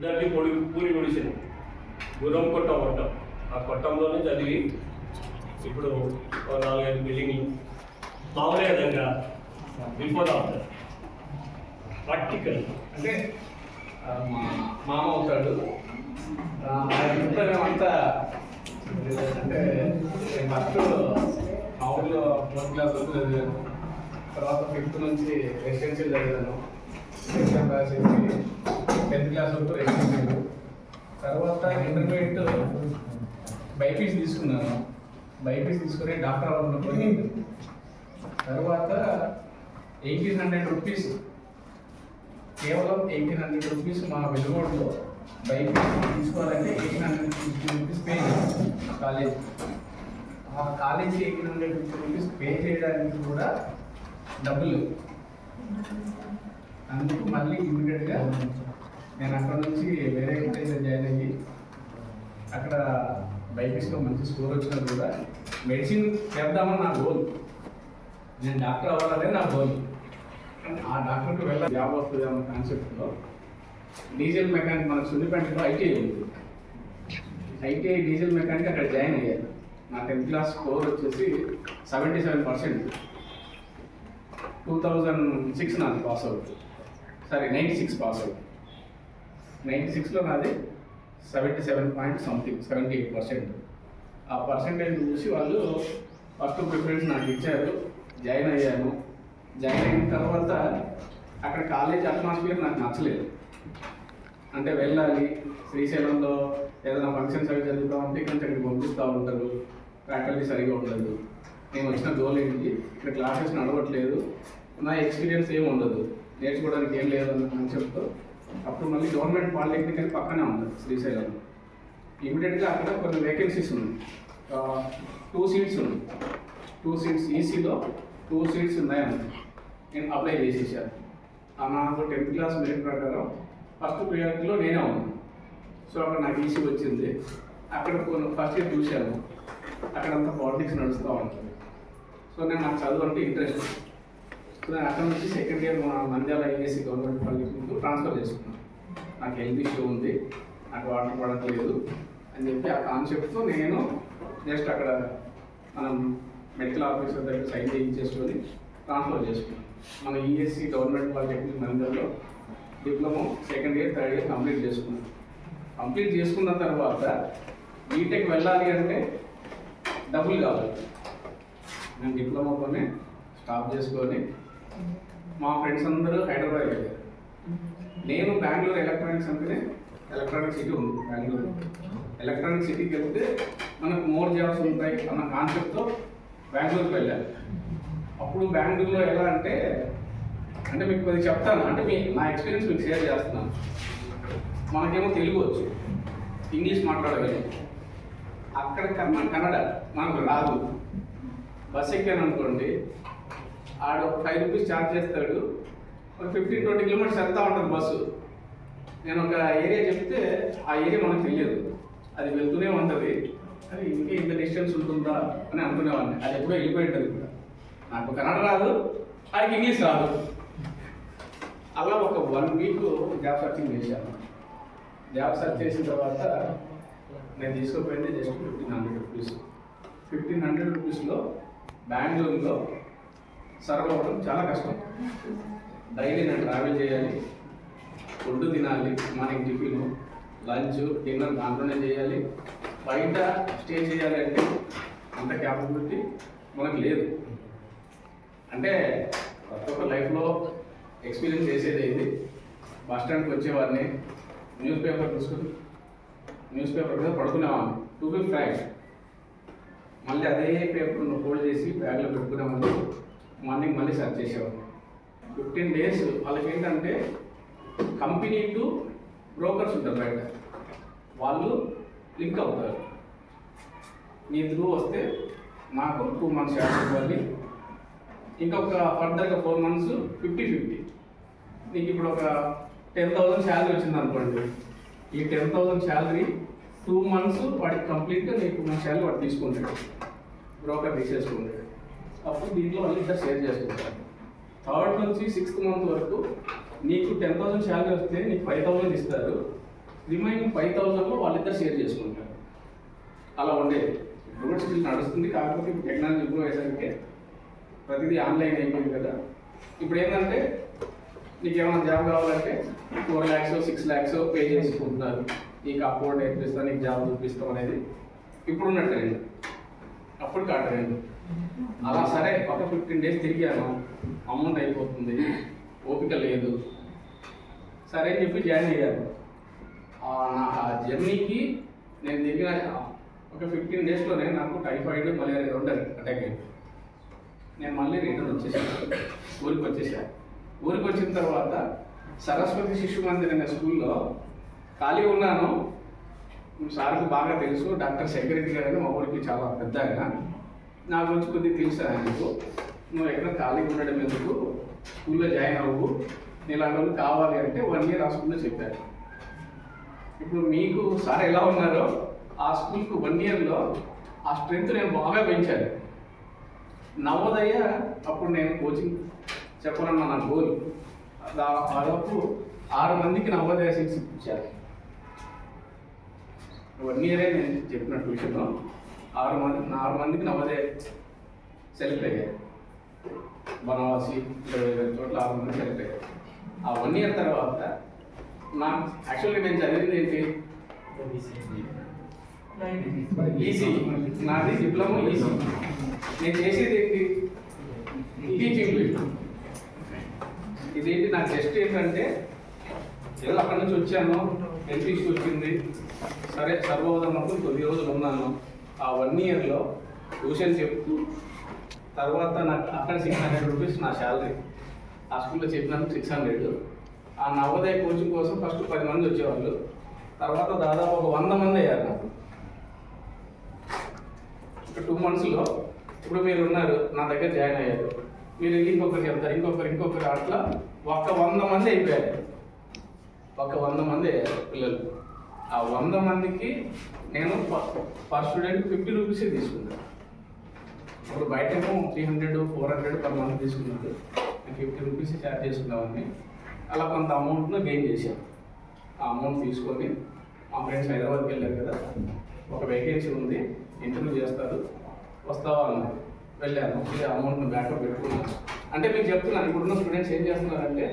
ఇదండి పూరి గుడిసిన గుర్రం కొట్టం కొట్టం ఆ కొట్టంలోనే చదివి ఇప్పుడు 4-5 బిల్డింగ్లు మామూలుగా విధంగా బిఫోర్ ఆఫ్టర్ ప్రాక్టికల్ అంటే మామ అవుతాడు అంతా అంటే ఫస్ట్ మా ఊళ్ళో 4th క్లాస్ వరకు చదివాను. తర్వాత 5th నుంచి రెసిడెన్షియల్ చదివాను. ఎగ్జామ్ రాసేసి 10th క్లాస్ వరకు రెసిడెన్షియల్. తర్వాత ఇంటర్మీడియట్ బైపీసీ తీసుకున్నాను. బైపీసీ తీసుకుని డాక్టర్ అవ్వాలనుకుని తర్వాత 1800 రూపీస్ కేవలం 1800 రూపీస్ మా వెలుగోడులో బైపీసీ తీసుకోవాలంటే 1850 రూపీస్ పే చేయాలి కాలేజ్. ఆ కాలేజీ 1850 రూపీస్ పే చేయడానికి కూడా డబ్బులు. అందుకు మళ్ళీ ఇమీడియట్గా నేను అక్కడ నుంచి వేరే కాలేజీలో జాయిన్ అయ్యి అక్కడ బైపీసీలో మంచి స్కోర్ వచ్చినా కూడా మెడిసిన్ చేద్దామని నా గోల్. నేను డాక్టర్ అవ్వాలనే నా గోల్. ఆ డాక్టర్కి వెళ్ళాలి జాబ్ వస్తుంది అన్న కాన్సెప్ట్లో డీజిల్ మెకానిక్ మన సున్నిపేటలో ఐటీఐ ఉంది. ఐటీఐ డీజిల్ మెకానిక్ అక్కడ జాయిన్ అయ్యాను. నా 10th క్లాస్ స్కోర్ వచ్చేసి 77%. 2006 నాది pass out. Sorry 96 pass out. 96లో నాది 77.78%. ఆ పర్సెంటేజ్ చూసి వాళ్ళు ఫస్ట్ ప్రిఫరెన్స్ నాకు ఇచ్చారు. జాయిన్ అయ్యాను. జాయిన్ అయిన తర్వాత అక్కడ కాలేజ్ అట్మాస్ఫియర్ నాకు నచ్చలేదు. అంటే వెళ్ళాలి శ్రీశైలంలో ఏదైనా ఫంక్షన్స్ అవి జరుగుతామంటే కొంచెం ఇక్కడికి పంపిస్తూ ఉంటారు, ఫ్యాకల్టీ సరిగా ఉండదు. నేను వచ్చిన గోల్ ఏంటి, ఇక్కడ క్లాసెస్ నడవట్లేదు, నా ఎక్స్పీరియన్స్ ఏమి ఉండదు, నేర్చుకోవడానికి ఏం లేదు అన్న కాన్సెప్ట్తో అప్పుడు మళ్ళీ గవర్నమెంట్ పాలిటెక్నిక్ అని పక్కనే ఉంటుంది శ్రీశైలంలో. ఇమీడియట్గా అక్కడ కొన్ని వేకెన్సీస్ ఉన్నాయి. 2 సీట్స్ ఉన్నాయి. 2 సీట్స్ ఈసీలో 2 సీట్స్ ఉన్నాయని నేను అప్లై చేసేసాను. నాకు 10th క్లాస్ మెరిట్ ప్రకారం ఫస్ట్ ప్రియారిటీలో నేనే ఉన్నాను. సో అక్కడ నాకు ఈసీ వచ్చింది. అక్కడ కొన్ని ఫస్ట్ ఇయర్ చూశాను. అక్కడంతా పాలిటిక్స్ నడుస్తూ ఉంటుంది. సో నాకు చదువు అంటే ఇంట్రెస్ట్. సో నేను అక్కడ నుంచి second year Nandyal IASC government college transfer చేసుకున్నాను. నాకు హెల్త్ ఇష్యూ ఉంది, నాకు వాటర్ పడట్లేదు అని చెప్పి ఆ కాన్సెప్ట్తో నేను జస్ట్ అక్కడ మనం మెడికల్ ఆఫీసర్ దగ్గర సైన్ చేయించేసుకొని ట్రాన్స్ఫర్ చేసుకున్నాను. మన ఈఎస్సీ గవర్నమెంట్ పాలిటెక్నిక్ నంద్యాలలో diploma second year third year complete చేసుకున్నాను. కంప్లీట్ చేసుకున్న తర్వాత బీటెక్ వెళ్ళాలి అంటే డబ్బులు కావాలి. నేను డిప్లొమాతోనే స్టాప్ చేసుకొని మా ఫ్రెండ్స్ అందరూ హైదరాబాద్ వెళ్ళారు. నేను బెంగళూరు ఎలక్ట్రానిక్స్ అంటేనే ఎలక్ట్రానిక్ సిటీ ఉంది బెంగళూరు. ఎలక్ట్రానిక్ సిటీకి వెళ్తే మనకు మోర్ జాబ్స్ ఉంటాయి అన్న కాన్సెప్ట్తో బెంగళూరుకి వెళ్ళాను. అప్పుడు బెంగళూరులో ఎలా అంటే మీకు అది చెప్తాను, అంటే నా ఎక్స్పీరియన్స్ మీకు షేర్ చేస్తున్నాను. మనకేమో తెలుగు వచ్చు, ఇంగ్లీష్ మాట్లాడగలం. అక్కడ కన్నడ మనకు రాదు. బస్ ఎక్కాను అనుకోండి, ఆడు 5 రూపీస్ ఛార్జ్ చేస్తాడు. ఒక 15-20 కిలోమీటర్స్ వెళ్తూ ఉంటుంది బస్సు. నేను ఒక ఏరియా చెప్తే ఆ ఏరియా మనకు తెలియదు, అది వెళ్తూనే ఉంటుంది. అది ఇంకే ఇంత డిస్టెన్స్ ఉంటుందా అని అనుకునేవాడిని. అది ఎప్పుడో వెళ్ళిపోయింటుంది కూడా. నాకు కన్నడ రాదు, ఆయనకి ఇంగ్లీష్ రాదు. అలా ఒక 1 వీక్ జాబ్ సర్చింగ్ చేశాను. జాబ్ సర్చ్ చేసిన తర్వాత నేను తీసుకోపోయింది జస్ట్ 1500 రూపీస్. 1500 రూపీస్లో బెంగళూరులో సర్వ్ అవ్వడం చాలా కష్టం. డైలీ నేను ట్రావెల్ చేయాలి, ఫుడ్ తినాలి, మార్నింగ్ టిఫిన్, లంచ్, డిన్నర్ దాంట్లోనే చేయాలి. బయట స్టే చేయాలి అంటే అంత క్యాపబిలిటీ మనకు లేదు. అంటే ప్రతి ఒక్క లైఫ్లో ఎక్స్పీరియన్స్ చేసేది ఇది. బస్ స్టాండ్కి వచ్చేవాడిని, న్యూస్ పేపర్ తీసుకుని న్యూస్ పేపర్ మీద పడుకునేవాడిని 255. మళ్ళీ అదే పేపర్ను ఫోల్డ్ చేసి బ్యాగ్లో పెట్టుకునేవాడిని. మార్నింగ్ మళ్ళీ సర్చ్ చేసేవాడిని. 15 డేస్ వాళ్ళకి ఏంటంటే కంపెనీ టు బ్రోకర్స్ ఉంటారు బయట, వాళ్ళు లింక్ అవుతారు. నీ త్రూ వస్తే నాకు 2 months శాలరీ ఇవ్వాలి, ఇంకొక ఫర్దర్గా 4 months 50-50. నీకు ఇప్పుడు ఒక 10,000 శాలరీ వచ్చింది అనుకోండి. ఈ 10,000 శాలరీ 2 months వాడికి కంప్లీట్గా నీకు మన శాలరీ వాడు తీసుకుంటాడు, బ్రోకర్ తీసేసుకుంటాడు. అప్పుడు దీంట్లో వాళ్ళు ఇద్దరు షేర్ చేసుకుంటారు. 3rd నుంచి 6th month వరకు నీకు 10,000 శాలరీ వస్తే నీకు 5,000 ఇస్తారు. రిమైనింగ్ 5,000లో వాళ్ళిద్దరు షేర్ చేసుకుంటారు. అలా ఉండేది. ఇప్పుడు కూడా స్టిల్ నడుస్తుంది, కాకపోతే ఇప్పుడు టెక్నాలజీ ఇంప్రూవ్ అయ్యేసరికి ప్రతిదీ ఆన్లైన్ అయిపోయింది కదా. ఇప్పుడు ఏంటంటే నీకు ఏమైనా జాబ్ కావాలంటే 4 lakhs 6 lakhs పే చేసుకుంటున్నారు. నీకు అకౌంట్ నేర్పిస్తాను, నీకు జాబ్ చూపిస్తాం అనేది ఇప్పుడున్న ట్రెండ్. అప్పుడు ఆ ట్రెండ్ అలా సరే ఒక 15 days తిరిగాను, అమౌంట్ అయిపోతుంది, ఓపిక లేదు, సరే అని చెప్పి జాయిన్ అయ్యాను. నా జర్నీకి నేను తిరిగిన ఒక 15 daysలోనే నాకు టైఫాయిడ్ మలేరియా 2 అటాక్ అయింది. నేను మళ్ళీ రిటర్న్ వచ్చేసాను, ఊరికి వచ్చేసాను. ఊరికి వచ్చిన తర్వాత సరస్వతి శిశు మందిర్ అనే స్కూల్లో ఖాళీ ఉన్నాను. సార్కి బాగా తెలుసు, డాక్టర్ సెక్రటరీ గారు మా ఊరికి చాలా పెద్ద ఆయన. నా గురించి కొద్దిగా తెలుసు ఆయనకు. నువ్వు ఎక్కడ ఖాళీగా ఉండడం ఎందుకు, స్కూల్లో జాయిన్ అవ్వు, ఇలాంటి వాళ్ళు కావాలి అంటే 1 year ఆ స్కూల్లో చెప్పారు. ఇప్పుడు మీకు సార్ ఎలా ఉన్నారో ఆ స్కూల్కి 1 yearలో ఆ స్ట్రెంత్ నేను బాగా పెంచాను. నవోదయ అప్పుడు నేను కోచింగ్ చెప్పాలన్న నా గోల్. దాదాపు 6 మందికి నవోదయ సీట్స్ ఇప్పించారు. 1 year నేను చెప్పిన ట్యూషన్లో 6 మందికి నవోదయ సెలెక్ట్ అయ్యారు. బనావాసి 20,000 చోట్ల 6 మంది సెలెక్ట్ అయ్యారు. ఆ 1 year తర్వాత నాకు యాక్చువల్గా నేను చదివింది ఏంటి, ఈసీ, నాది డిప్లొమా ఈసీ. నేను చేసేది ఏంటి, టీచింగ్ ఫీల్డ్. ఇదేంటి నా టెస్ట్ ఏంటంటే ఏదో అక్కడి నుంచి వచ్చాను, ఎల్పీసీ వచ్చింది, సరే సర్వోదన్నప్పుడు కొద్ది రోజులు ఉన్నాను. ఆ 1 yearలో ట్యూషన్ చెప్తూ తర్వాత నాకు అక్కడ 600 rupees నా శాలరీ. ఆ స్కూల్లో చెప్పినందుకు 600. ఆ నవోదయ కోచింగ్ కోసం ఫస్ట్ 10 మంది వచ్చేవాళ్ళు, తర్వాత దాదాపు ఒక 100 మంది అయ్యారు నాకు. ఒక 2 monthsలో ఇప్పుడు మీరు ఉన్నారు, నా దగ్గర జాయిన్ అయ్యారు, మీరు ఇంకొకరు చెప్తారు, ఇంకొకరు అట్లా ఒక 100 మంది అయిపోయారు. ఒక 100 మంది అయ్యారు పిల్లలు. ఆ 100 మందికి నేను పర్ స్టూడెంట్ 50 rupees తీసుకున్నాను. ఇప్పుడు బయటేమో 300, 400 per month తీసుకున్నాడు. నేను 50 rupees ఛార్జ్ చేసుకున్నామని అలా కొంత అమౌంట్ను గెయిన్ చేశాను. ఆ అమౌంట్ తీసుకొని మా ఫ్రెండ్స్ హైదరాబాద్కి వెళ్ళారు కదా, ఒక వేకెన్సీ ఉంది, ఇంటర్వ్యూ చేస్తారు, వస్తావా అన్నారు. వెళ్ళాను. ఇది అమౌంట్ను బ్యాకప్ పెట్టుకున్నాను. అంటే మీకు చెప్తున్నాను, ఇప్పుడున్న స్టూడెంట్స్ ఏం చేస్తున్నారంటే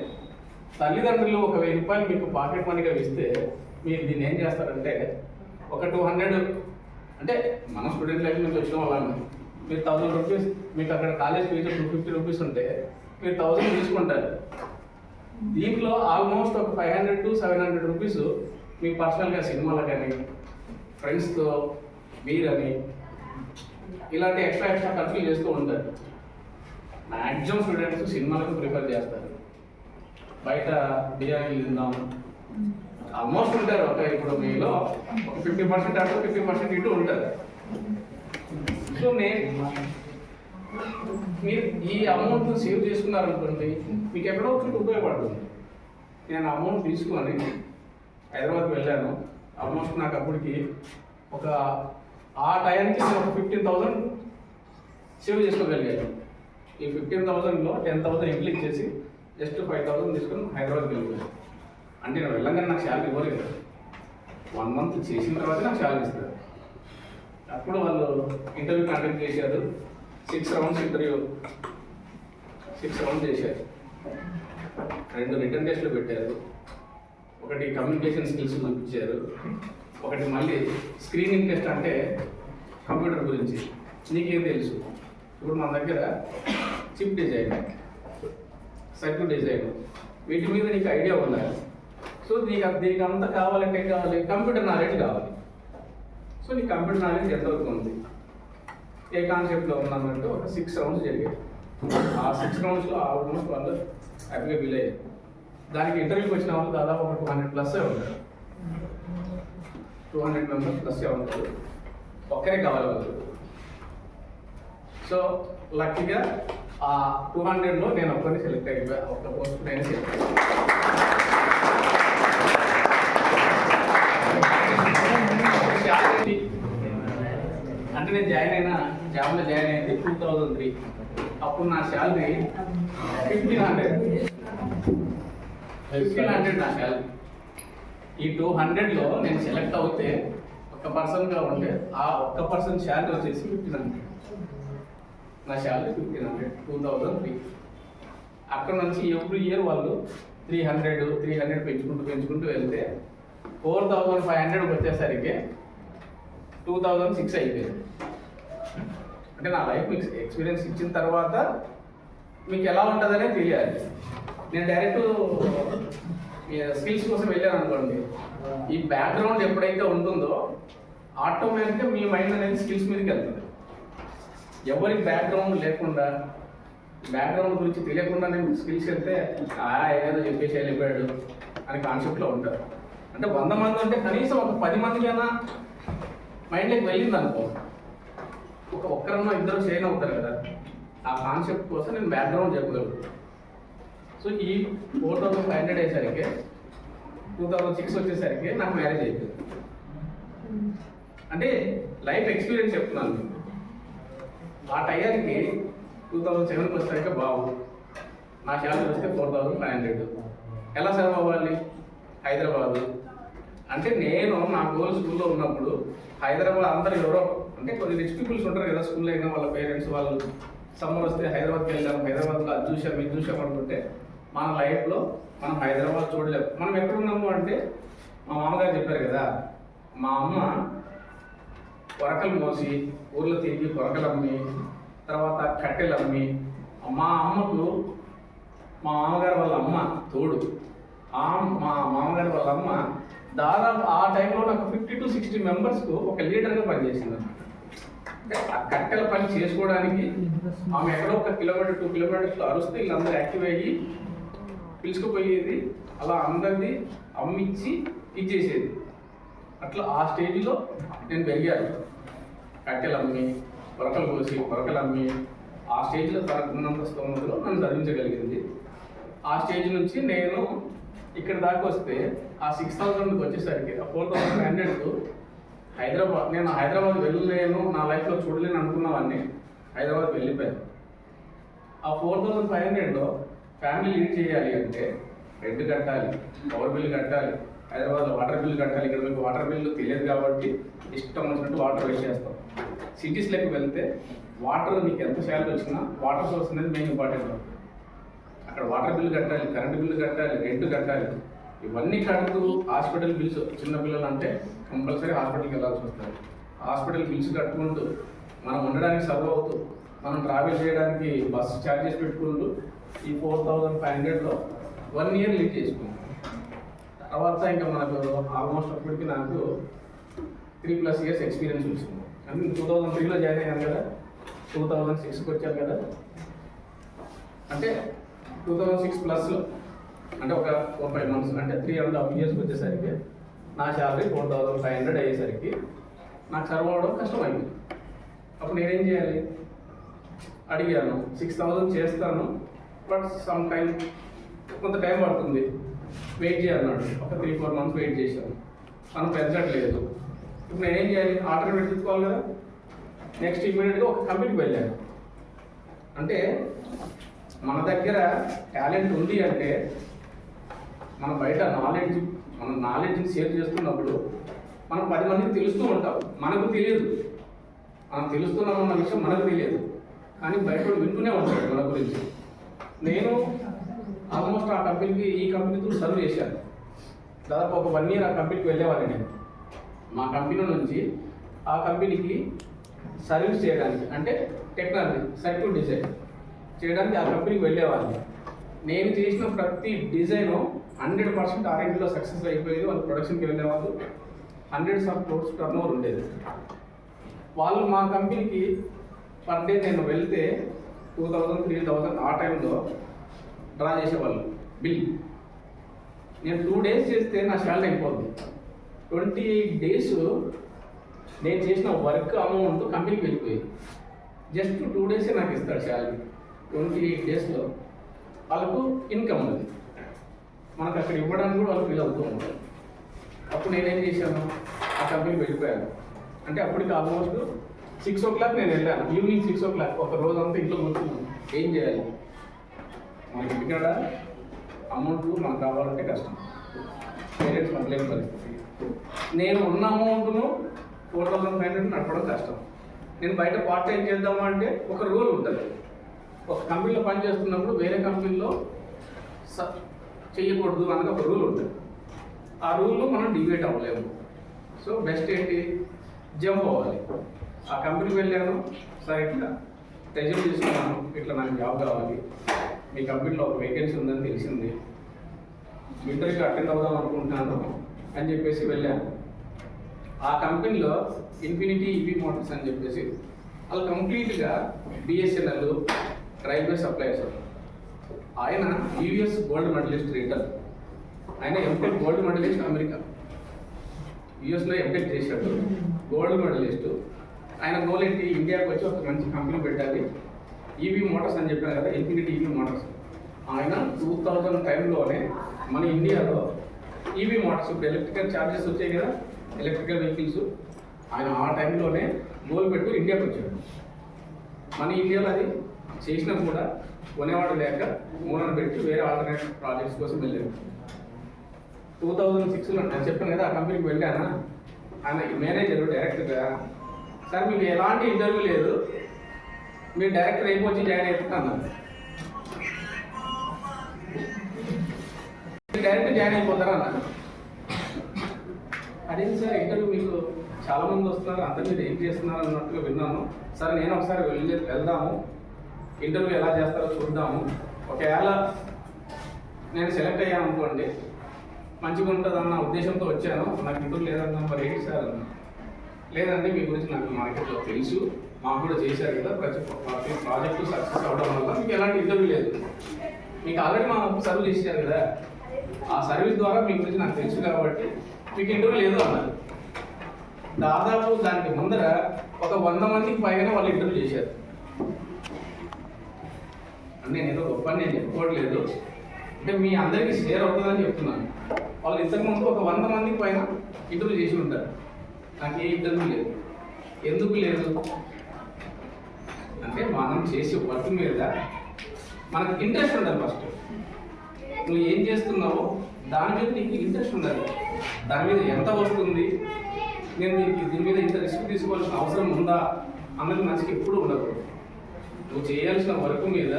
తల్లిదండ్రులు ఒక 1000 రూపాయలు మీకు పాకెట్ మనీగా ఇస్తే మీరు దీన్ని ఏం చేస్తారంటే ఒక 200, అంటే మన స్టూడెంట్ లైఫ్ నుంచి వచ్చిన వాళ్ళని మీరు 1000 rupees, మీకు అక్కడ కాలేజ్ ఫీజు 250 rupees ఉంటే మీరు 1000 తీసుకుంటారు. దీంట్లో ఆల్మోస్ట్ ఒక 500 to 700 rupees మీ పర్సనల్గా సినిమాలకు కానీ, ఫ్రెండ్స్తో బీరని, ఇలాంటి ఎక్స్ట్రా ఖర్చులు చేస్తూ ఉంటారు. మ్యాక్సిమం స్టూడెంట్స్ సినిమాలకు ప్రిఫర్ చేస్తారు. బయట బిర్యానీలు తిందాం ఆల్మోస్ట్ ఉంటారు. ఒక ఇప్పుడు మీలో ఒక 50% అటు 50% ఇటు ఉంటారు. సో మీరు ఈ అమౌంట్ సేవ్ చేసుకున్నారనుకోండి, మీకు ఎక్కడో ఒకటి ఉపయోగపడుతుంది. నేను అమౌంట్ తీసుకొని హైదరాబాద్కి వెళ్ళాను. ఆల్మోస్ట్ నాకు అప్పటికి ఒక ఆ టైంకి నేను ఒక 15,000 సేవ్ చేసుకోగలిగాను. ఈ 15,000లో 10,000 ఇంట్లో ఇచ్చేసి జస్ట్ 5,000 తీసుకొని హైదరాబాద్కి వెళ్ళిపోయాను. అంటే నేను వెళ్ళగానే నాకు శాలరీ ఇవ్వలేదు. 1 month చేసిన తర్వాత నాకు శాలరీ ఇస్తారు. అప్పుడు వాళ్ళు ఇంటర్వ్యూ కండక్ట్ చేశారు. 6 rounds ఇంటర్వ్యూ, 6 rounds చేశారు. 2 రిటర్న్ టెస్ట్లు పెట్టారు. ఒకటి కమ్యూనికేషన్ స్కిల్స్ చూపించారు, ఒకటి మళ్ళీ స్క్రీనింగ్ టెస్ట్, అంటే కంప్యూటర్ గురించి నీకేం తెలుసు. ఇప్పుడు మన దగ్గర చిప్ డిజైన్, సర్క్యూట్ డిజైన్, వీటి మీద నీకు ఐడియా ఉండాలి. సో దీనికి అంతా కావాలంటే ఏం కావాలి, కంప్యూటర్ నాలెడ్జ్ కావాలి. సో నీ కంప్యూటర్ నాలెడ్జ్ ఎంతవరకు ఉంది, ఏ కాన్సెప్ట్లో ఉందన్నట్టు ఒక 6 rounds జరిగాయి. ఆ 6 roundsలో ఆల్మోస్ట్ వాళ్ళు హ్యాపీగా ఫీల్ అయ్యారు. దానికి ఇంటర్వ్యూకి వచ్చిన వాళ్ళు దాదాపు ఒక 200+ ఉంటారు. 200 members+ ఉంటారు. ఒక్కరే కావాలి వాళ్ళు. సో లక్కీగా ఆ 200లో నేను ఒక్కరిని సెలెక్ట్ అయిపోయా. ఒక్క పోస్ట్ నేను సెలెక్ట్ అయ్యాను. అంటే నేను జాబ్లో జాయిన్ అయింది 2003. అప్పుడు నా శాలరీ 1,500 నా శాలరీ. ఈ 200లో నేను సెలెక్ట్ అవుతే ఒక పర్సన్గా ఉంటే ఆ ఒక్క పర్సన్ శాలరీ వచ్చేసి 1500. నా శాలరీ 1500, 2003. అక్కడ నుంచి ఎవ్రీ ఇయర్ వాళ్ళు 300 పెంచుకుంటూ వెళ్తే 4500 వచ్చేసరికి 2006 అయిపోయింది. అంటే నా లైఫ్ మీకు ఎక్స్పీరియన్స్ ఇచ్చిన తర్వాత మీకు ఎలా ఉంటుందనే తెలియాలి. నేను డైరెక్ట్ స్కిల్స్ కోసం వెళ్ళాను అనుకోండి, ఈ బ్యాక్గ్రౌండ్ ఎప్పుడైతే ఉంటుందో ఆటోమేటిక్గా మీ మైండ్ అనేది స్కిల్స్ మీదకి వెళ్తుంది. ఎవరికి బ్యాక్గ్రౌండ్ లేకుండా, బ్యాక్గ్రౌండ్ గురించి తెలియకుండా నేను స్కిల్స్ వెళ్తే ఏదో చెప్పేసి వెళ్ళిపోయాడు అనే కాన్సెప్ట్లో ఉంటారు. అంటే 100 మంది ఉంటే కనీసం ఒక 10 మందికైనా మైండ్లోకి వెళ్ళింది అనుకో, ఒక్కరన్నా ఇద్దరు షేర్ అవుతారు కదా. ఆ కాన్సెప్ట్ కోసం నేను బ్యాక్గ్రౌండ్ చెప్పగలుగుతాను. సో ఈ 4500 అయ్యేసరికి 2006 వచ్చేసరికి నాకు మ్యారేజ్ అయిపోయింది. అంటే లైఫ్ ఎక్స్పీరియన్స్ చెప్తున్నాను మీకు. ఆ టైంకి 2007 వచ్చేసరికి బాబు నా శాలరీ వస్తే 4500. ఎలా సర్వ్ అవ్వాలి? హైదరాబాదు. అంటే నేను నా గోల్ స్కూల్లో ఉన్నప్పుడు హైదరాబాద్ అందరు ఎవరో అంటే కొన్ని రిచ్ పీపుల్స్ ఉంటారు కదా, స్కూల్లో అయినా వాళ్ళ పేరెంట్స్ వాళ్ళు సమ్మర్ వస్తే హైదరాబాద్కి వెళ్దాం, హైదరాబాద్లో అది చూసాం ఇది చూసాం అనుకుంటే మన లైఫ్లో మనం హైదరాబాద్ చూడలేము. మనం ఎక్కడున్నాము అంటే మా మామగారు చెప్పారు కదా, మా అమ్మ కొరకలు మోసి ఊర్లో తిరిగి కొరకలు అమ్మి తర్వాత కట్టెలు అమ్మి, మా అమ్మకు మా మామగారు వాళ్ళ అమ్మ తోడు. మా మామగారు వాళ్ళ అమ్మ దాదాపు ఆ టైంలో నాకు 50 to 60 మెంబర్స్కు ఒక లీడర్గా పనిచేసింది. అంటే ఆ కట్టెల పని చేసుకోవడానికి ఆమె ఎక్కడో 1 కిలోమీటర్ 2 కిలోమీటర్స్ అరుస్తే వీళ్ళందరూ యాక్టివ్ అయ్యి పిలుచుకుపోయేది, అలా అందరిది అమ్మిచ్చి ఇచ్చేసేది. అట్లా ఆ స్టేజ్లో నేను పెరిగాను. కట్టెలు అమ్మి కొరకలు కోసి కొరకలు అమ్మి ఆ స్టేజ్లో తనకున్నంత స్తోమతలో నన్ను చదివించగలిగింది. ఆ స్టేజ్ నుంచి నేను ఇక్కడ దాకా వస్తే ఆ 6000కి వచ్చేసరికి ఆ 4500కు నేను హైదరాబాద్ వెళ్ళలేను, నా లైఫ్లో చూడలేను అనుకున్నవాడిని హైదరాబాద్ వెళ్ళిపోయాను. ఆ 4500లో ఫ్యామిలీ లీడ్ చేయాలి అంటే రెంట్ కట్టాలి, పవర్ బిల్ కట్టాలి, హైదరాబాద్లో వాటర్ బిల్ కట్టాలి. ఇక్కడ మీకు వాటర్ బిల్లు తెలియదు కాబట్టి ఇష్టం వచ్చినట్టు వాటర్ వేస్ట్ చేస్తాం. సిటీస్లోకి వెళ్తే వాటర్ నీకు ఎంత శాలరీ వచ్చినా వాటర్ సోర్స్ అనేది మెయిన్ ఇంపార్టెంట్. అక్కడ వాటర్ బిల్లు కట్టాలి, కరెంట్ బిల్లు కట్టాలి, రెంట్ కట్టాలి. ఇవన్నీ కడుతూ హాస్పిటల్ బిల్స్, చిన్న పిల్లలు అంటే కంపల్సరీ హాస్పిటల్కి వెళ్ళాల్సి వస్తుంది. హాస్పిటల్ బిల్స్ కట్టుకుంటూ మనం ఉండడానికి సర్వ్ అవుతూ మనం ట్రావెల్ చేయడానికి బస్సు ఛార్జెస్ పెట్టుకుంటూ ఈ 4500లో 1 year లీడ్ చేసుకున్నాం. తర్వాత ఇంకా మనకు ఆల్మోస్ట్ అప్పటికి నాకు 3+ years ఎక్స్పీరియన్స్ వచ్చింది. అంటే 2003లో జాయిన్ అయ్యాను కదా, 2006కి వచ్చాను కదా. అంటే 2006+లో అంటే ఒక 4-5 months అంటే 3.5 years వచ్చేసరికి నా శాలరీ 4500 అయ్యేసరికి నాకు సర్వ్ అవ్వడం కష్టమైంది. అప్పుడు నేనేం చేయాలి? అడిగాను, 6000 చేస్తాను బట్ సమ్ టైం కొంత టైం పడుతుంది, వెయిట్ చేయన్నాడు. ఒక 3-4 months వెయిట్ చేశాను, మనం పెంచట్లేదు. ఇప్పుడు నేనేం చేయాలి? ఆర్డర్ పెట్టుకోవాలి కదా. నెక్స్ట్ ఇమీడియట్గా ఒక కంపెనీకి వెళ్ళాను. అంటే మన దగ్గర టాలెంట్ ఉంది అంటే మనం బయట మన నాలెడ్జ్ని షేర్ చేస్తున్నప్పుడు మనం 10 మందికి తెలుస్తూ ఉంటాం. మనకు తెలియదు, మనం తెలుస్తున్నామన్న విషయం మనకు తెలియదు, కానీ బయట వింటూనే ఉంటాడు మన గురించి. నేను ఆల్మోస్ట్ ఆ కంపెనీకి ఈ కంపెనీతో సర్వ్ చేశాను. దాదాపు ఒక 1 year ఆ కంపెనీకి వెళ్ళేవాడిని నేను. మా కంపెనీ నుంచి ఆ కంపెనీకి సర్వీస్ చేయడానికి అంటే టెక్నాలజీ సర్క్యూట్ డిజైన్ చేయడానికి ఆ కంపెనీకి వెళ్ళేవాడిని. నేను చేసిన ప్రతి డిజైను 100% R&Dలో సక్సెస్ అయిపోయేది. వాళ్ళు ప్రొడక్షన్కి వెళ్ళేవాళ్ళు, hundreds of crores టర్నోవర్ ఉండేది. వాళ్ళు మా కంపెనీకి పర్ డే నేను వెళ్తే 2000-3000 ఆ టైంలో డ్రా చేసేవాళ్ళు బిల్. నేను 2 days చేస్తే నా శాలరీ అయిపోద్ది. 28 days నేను చేసిన వర్క్ అమౌంట్ కంపెనీకి వెళ్ళిపోయింది. జస్ట్ 2 days నాకు ఇస్తాడు శాలరీ. 28 daysలో వాళ్ళకు ఇన్కమ్ ఉంది, మనకు అక్కడ ఇవ్వడానికి కూడా వాళ్ళు ఫీల్ అవుతూ ఉంటారు. అప్పుడు నేనేం చేశాను? ఆ కంపెనీకి వెళ్ళిపోయాను. అంటే అప్పటికి ఆల్మోస్ట్ 6 o'clock నేను వెళ్ళాను. ఈవినింగ్ 6 o'clock ఒక రోజంతా ఇంట్లో కూర్చున్నాను. ఏం చేయాలి? మనకి ఇక్కడ అమౌంట్ మనకు కావాలంటే కష్టం. పేరెంట్స్ పంపలేని పరిస్థితి. నేను ఉన్న అమౌంట్ను 4,500 నడపడం కష్టం. నేను బయట పార్ట్ టైం చేద్దామా అంటే ఒక రూల్ ఉంటుంది. ఒక కంపెనీలో పని చేస్తున్నప్పుడు వేరే కంపెనీలో చేయకూడదు అనేది ఒక రూల్ ఉంటుంది. ఆ రూల్లో మనం డిబేట్ అవ్వలేము. సో బెస్ట్ ఏంటి, జంప్ అవ్వాలి. ఆ కంపెనీకి వెళ్ళాను, సార్ ఇట్లా రెజ్యూమ్ తీసుకున్నాను, ఇట్లా నాకు జాబ్ కావాలి, మీ కంపెనీలో ఒక వేకెన్సీ ఉందని తెలిసింది, ఇంటర్వ్యూకి అటెండ్ అవుదాం అనుకుంటున్నాను అని చెప్పేసి వెళ్ళాను. ఆ కంపెనీలో ఇన్ఫినిటీ ఈవీ మోటార్స్ అని చెప్పేసి వాళ్ళు కంప్లీట్గా బిఎస్ఎన్ఎల్ రైల్వే సప్లైస్. ఆయన యూఎస్ గోల్డ్ మెడలిస్ట్ రిటర్న్, ఆయన ఎంటెక్ గోల్డ్ మెడలిస్ట్ అమెరికా, యూఎస్లో ఎంటెక్ చేశాడు, గోల్డ్ మెడలిస్ట్. ఆయన గోల్ ఏంటి, ఇండియాకి వచ్చి ఒక మంచి కంపెనీ పెట్టాలి, ఈవీ మోటార్స్ అని చెప్పాను కదా, ఇన్ఫినిటీ ఈవీ మోటార్స్. ఆయన 2000 టైంలోనే మన ఇండియాలో ఈవీ మోటార్స్, ఇప్పుడు ఎలక్ట్రికల్ ఛార్జెస్ వచ్చాయి కదా, ఎలక్ట్రికల్ వెహికల్స్, ఆయన ఆ టైంలోనే గోల్ పెట్టు ఇండియాకి వచ్చాడు. మన ఇండియాలో అది చేసినా కూడా కొనేవాడు లేక మూలన పెట్టి వేరే ఆల్టర్నేట్ ప్రాజెక్ట్స్ కోసం వెళ్ళాడు. 2006లో నేను చెప్పాను కదా, ఆ కంపెనీకి వెళ్ళానా, ఆయన మేనేజర్ డైరెక్టర్గా, సార్ మీకు ఎలాంటి ఇంటర్వ్యూ లేదు, మీరు డైరెక్టర్ అయిపోయి జాయిన్ అయిపోతున్నారు, డైరెక్ట్ జాయిన్ అయిపోతారా అన్నారు. అదేంటి సార్ ఇంటర్వ్యూ మీకు చాలామంది వస్తున్నారు, అందరు మీరు ఏం చేస్తున్నారు అన్నట్టుగా విన్నాను. సార్ నేను ఒకసారి వెళ్దాము, ఇంటర్వ్యూ ఎలా చేస్తారో చూద్దాము, ఒకవేళ నేను సెలెక్ట్ అయ్యాను అనుకోండి మంచిగా ఉంటుంది అన్న ఉద్దేశంతో వచ్చాను, నాకు ఇంటర్వ్యూ లేదన్నా. మరి ఏంటి సార్ అన్న, లేదండి మీ గురించి నాకు మార్కెట్లో తెలుసు, మాకు కూడా చేశారు కదా, ప్రతి ప్రాజెక్టు సక్సెస్ అవడం వల్ల మీకు ఎలాంటి ఇంటర్వ్యూ లేదు, మీకు ఆల్రెడీ మా సర్వ్ చేశారు కదా, ఆ సర్వీస్ ద్వారా మీ గురించి నాకు తెలుసు కాబట్టి మీకు ఇంటర్వ్యూ లేదు అన్నారు. దాదాపు దానికి ముందర ఒక 100 మందికి పైగానే వాళ్ళు ఇంటర్వ్యూ చేశారు. నేను ఏదో గొప్ప నేను చెప్పుకోవట్లేదు, అంటే మీ అందరికీ షేర్ అవుతుందని చెప్తున్నాను. వాళ్ళు ఇంతకుముందు ఒక 100 మందికి పైన ఇంటర్వ్యూ చేసి ఉంటారు, నాకు ఏ ఇంటర్వ్యూ లేదు. ఎందుకు లేదు అంటే మనం చేసే వర్క్ మీద మనకు ఇంట్రెస్ట్ ఉండాలి. ఫస్ట్ నువ్వు ఏం చేస్తున్నావో దాని మీద నీకు ఇంట్రెస్ట్ ఉండాలి, దాని మీద ఎంత వస్తుంది, నేను దీని మీద ఇంత రిస్క్ తీసుకోవాల్సిన అవసరం ఉందా అన్నది మంచిగా ఎప్పుడు ఉండదు. నువ్వు చేయాల్సిన వర్క్ మీద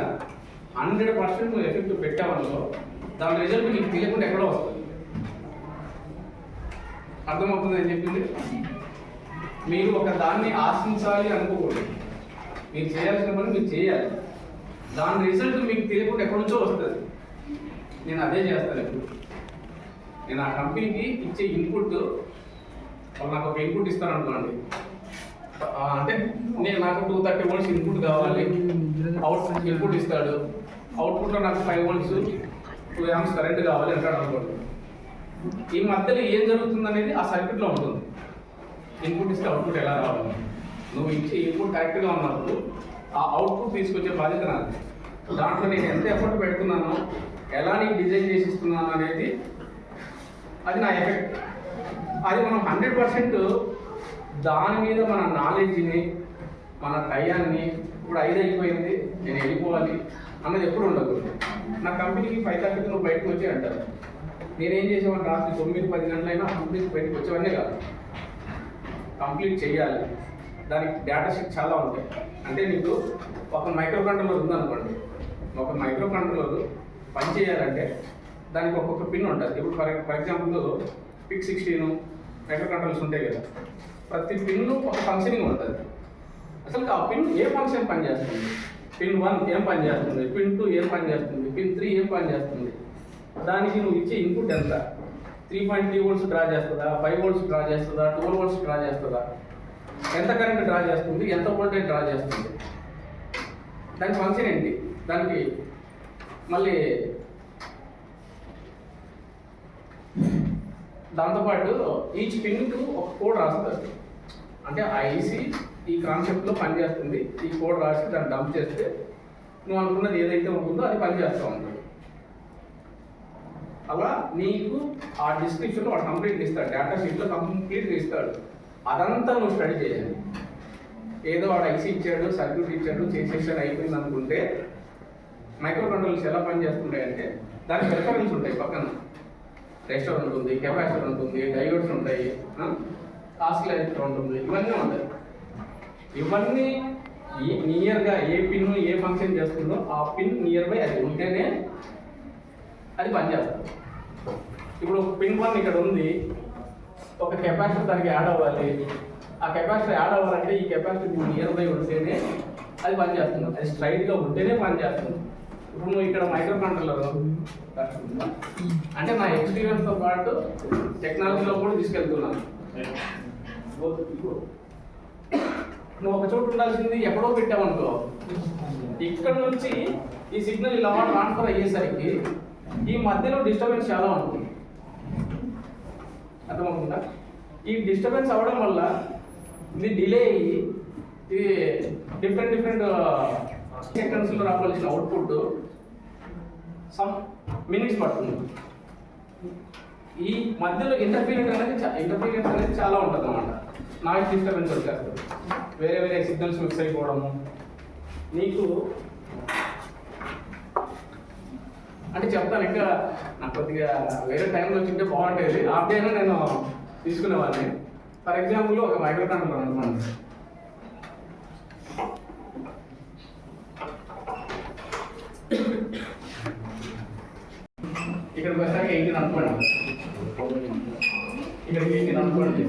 100% నువ్వు ఎఫెక్ట్ పెట్టావనుకో దాని రిజల్ట్ నీకు తెలియకుండా ఎక్కడో వస్తుంది. అర్థమవుతుంది అని చెప్పింది. మీరు ఒక దాన్ని ఆశించాలి అనుకోకూడదు, మీరు చేయాల్సిన పని మీరు చేయాలి, దాని రిజల్ట్ మీకు తెలియకుండా ఎక్కడి నుంచో వస్తుంది. నేను అదే చేస్తాను ఇప్పుడు. నేను ఆ కంపెనీకి ఇచ్చే ఇన్పుట్, వాళ్ళు నాకు ఒక ఇన్పుట్ ఇస్తాను అనుకోండి, అంటే నాకు 230 volts ఇన్పుట్ కావాలి, అవుట్ ఇన్పుట్ ఇస్తాడు, అవుట్పుట్లో నాకు 5 volts 2 amps కరెంట్ కావాలి అంటాడు అనుకోండి. ఈ మధ్యలో ఏం జరుగుతుంది అనేది ఆ సర్క్యూట్లో ఉంటుంది. ఇన్పుట్ ఇస్తే అవుట్పుట్ ఎలా రావాలి, నువ్వు ఇచ్చే ఇన్పుట్ కరెక్ట్గా ఉన్నప్పుడు ఆ అవుట్పుట్ తీసుకొచ్చే బాధ్యత నాది. దాంట్లో నేను ఎంత ఎఫర్ట్ పెడుతున్నానో, ఎలా నీకు డిజైన్ చేసి ఇస్తున్నాను అనేది అది నా ఎఫెక్ట్. అది మనం 100% దాని మీద మన నాలెడ్జ్ని, మన టయాన్ని, ఇప్పుడు 5 అయిపోయింది నేను వెళ్ళిపోవాలి అన్నది ఎప్పుడు ఉండదు. నా కంపెనీకి 5:30కి నువ్వు బయటకు వచ్చి అంటారు, నేనేం చేసేవాడిని రాత్రి 9-10 గంటలైనా కంప్లీట్ బయటకు వచ్చేవన్నీ కాదు, కంప్లీట్ చేయాలి. దానికి డేటా షీట్ చాలా ఉంటాయి. అంటే నీకు ఒక మైక్రో కంట్రోలర్ ఉందనుకోండి, ఒక మైక్రో కంట్రోలర్ పని చేయాలంటే దానికి ఒక్కొక్క పిన్ ఉంటుంది. ఇప్పుడు for example PIC 16 micro controllers ఉంటాయి కదా, ప్రతి పిన్ ఒక ఫంక్షనింగ్ ఉంటుంది. అసలు ఆ పిన్ ఏ ఫంక్షన్ పని చేస్తుంది, పిన్ 1 ఏం పని చేస్తుంది, పిన్ 2 ఏం పని చేస్తుంది, పిన్ 3 ఏం పని చేస్తుంది, దానికి నువ్వు ఇచ్చే ఇన్పుట్ ఎంత, 3.3 volts డ్రా చేస్తుందా, 5 volts డ్రా చేస్తుందా, 12 volts డ్రా చేస్తుందా, ఎంత కరెంట్ డ్రా చేస్తుంది, ఎంత వోల్టేజ్ డ్రా చేస్తుంది, దాని ఫంక్షన్ ఏంటి, దానికి మళ్ళీ దాంతోపాటు ఈచ్ పిన్కు ఒక కోడ్ రాస్తారు. అంటే ఆ ఐసీ ఈ కాన్సెప్ట్లో పనిచేస్తుంది, ఈ కోడ్ రాసి దాన్ని డంప్ చేస్తే నువ్వు అనుకున్నది ఏదైతే ఉంటుందో అది పనిచేస్తూ ఉంటుంది. అలా నీకు ఆ డిస్క్రిప్షన్లో వాడు కంప్లీట్గా ఇస్తాడు, డేటా షీట్లో కంప్లీట్గా ఇస్తాడు. అదంతా నువ్వు స్టడీ చేయాలి. ఏదో వాడు ఐసీ ఇచ్చాడు, సర్క్యూట్ ఇచ్చాడు, చేసేసాడు, అయిపోయింది అనుకుంటే మైక్రో కంట్రోలర్స్ ఎలా పనిచేస్తుంటాయంటే దానికి రిఫరెన్స్ ఉంటాయి పక్కన. రెసిస్టర్ ఉంటుంది, కెపాసిటర్ ఉంటుంది, డయోడ్స్ ఉంటాయి, ఆసిలేటర్ ఉంటుంది, ఇవన్నీ ఉంటాయి. ఇవన్నీ నియర్గా ఏ పిన్ ఏ ఫంక్షన్ చేస్తుందో ఆ పిన్ నియర్ బై అది ఉంటేనే అది పనిచేస్తుంది. ఇప్పుడు పిన్ 1 ఇక్కడ ఉంది, ఒక కెపాసిటర్ దానికి యాడ్ అవ్వాలి. ఆ కెపాసిటర్ యాడ్ అవ్వాలంటే ఈ కెపాసిటర్ నియర్ బై ఉంటేనే అది పనిచేస్తుంది. అది స్ట్రైట్గా ఉంటేనే పనిచేస్తుంది. ఇప్పుడు నువ్వు ఇక్కడ మైక్రో కంట్రోలర్ అంటే నా ఎక్స్పీరియన్స్తో పాటు టెక్నాలజీలో కూడా తీసుకెళ్తున్నాను. నువ్వు ఒక చోటు ఉండాల్సింది ఎక్కడో పెట్టావనుకో, ఇక్కడ నుంచి ఈ సిగ్నల్ ఇలా ట్రాన్స్ఫర్ అయ్యేసరికి ఈ మధ్యలో డిస్టర్బెన్స్ చాలా ఉంటుంది. అర్థమవుతుందా? ఈ డిస్టర్బెన్స్ అవ్వడం వల్ల ఇది డిలే అయ్యి ఇది డిఫరెంట్ సెకండ్స్లో రావాల్సిన అవుట్పుట్ సమ్ మినిట్స్ పడుతుంది. ఈ మధ్యలో ఇంటర్ఫీరెన్స్ అనేది చాలా ఉంటుంది అన్నమాట. నాయిస్ డిస్టర్బెన్స్ వచ్చేస్తుంది, వేరే సిగ్నల్స్ మిక్స్ అయిపోవడము. నీకు అంటే చెప్తాను, ఇంకా నాకు కొద్దిగా వేరే టైంలో వచ్చింటే బాగుంటుంది. హాఫ్ డే నేను తీసుకునేవాడిని. ఫర్ ఎగ్జాంపుల్ ఒక మైక్రో కంట్రోలర్ అనుకోండి. ఇక్కడికి వచ్చాక 18 అనుకోండి, ఇక్కడికి 18 అనుకోండి.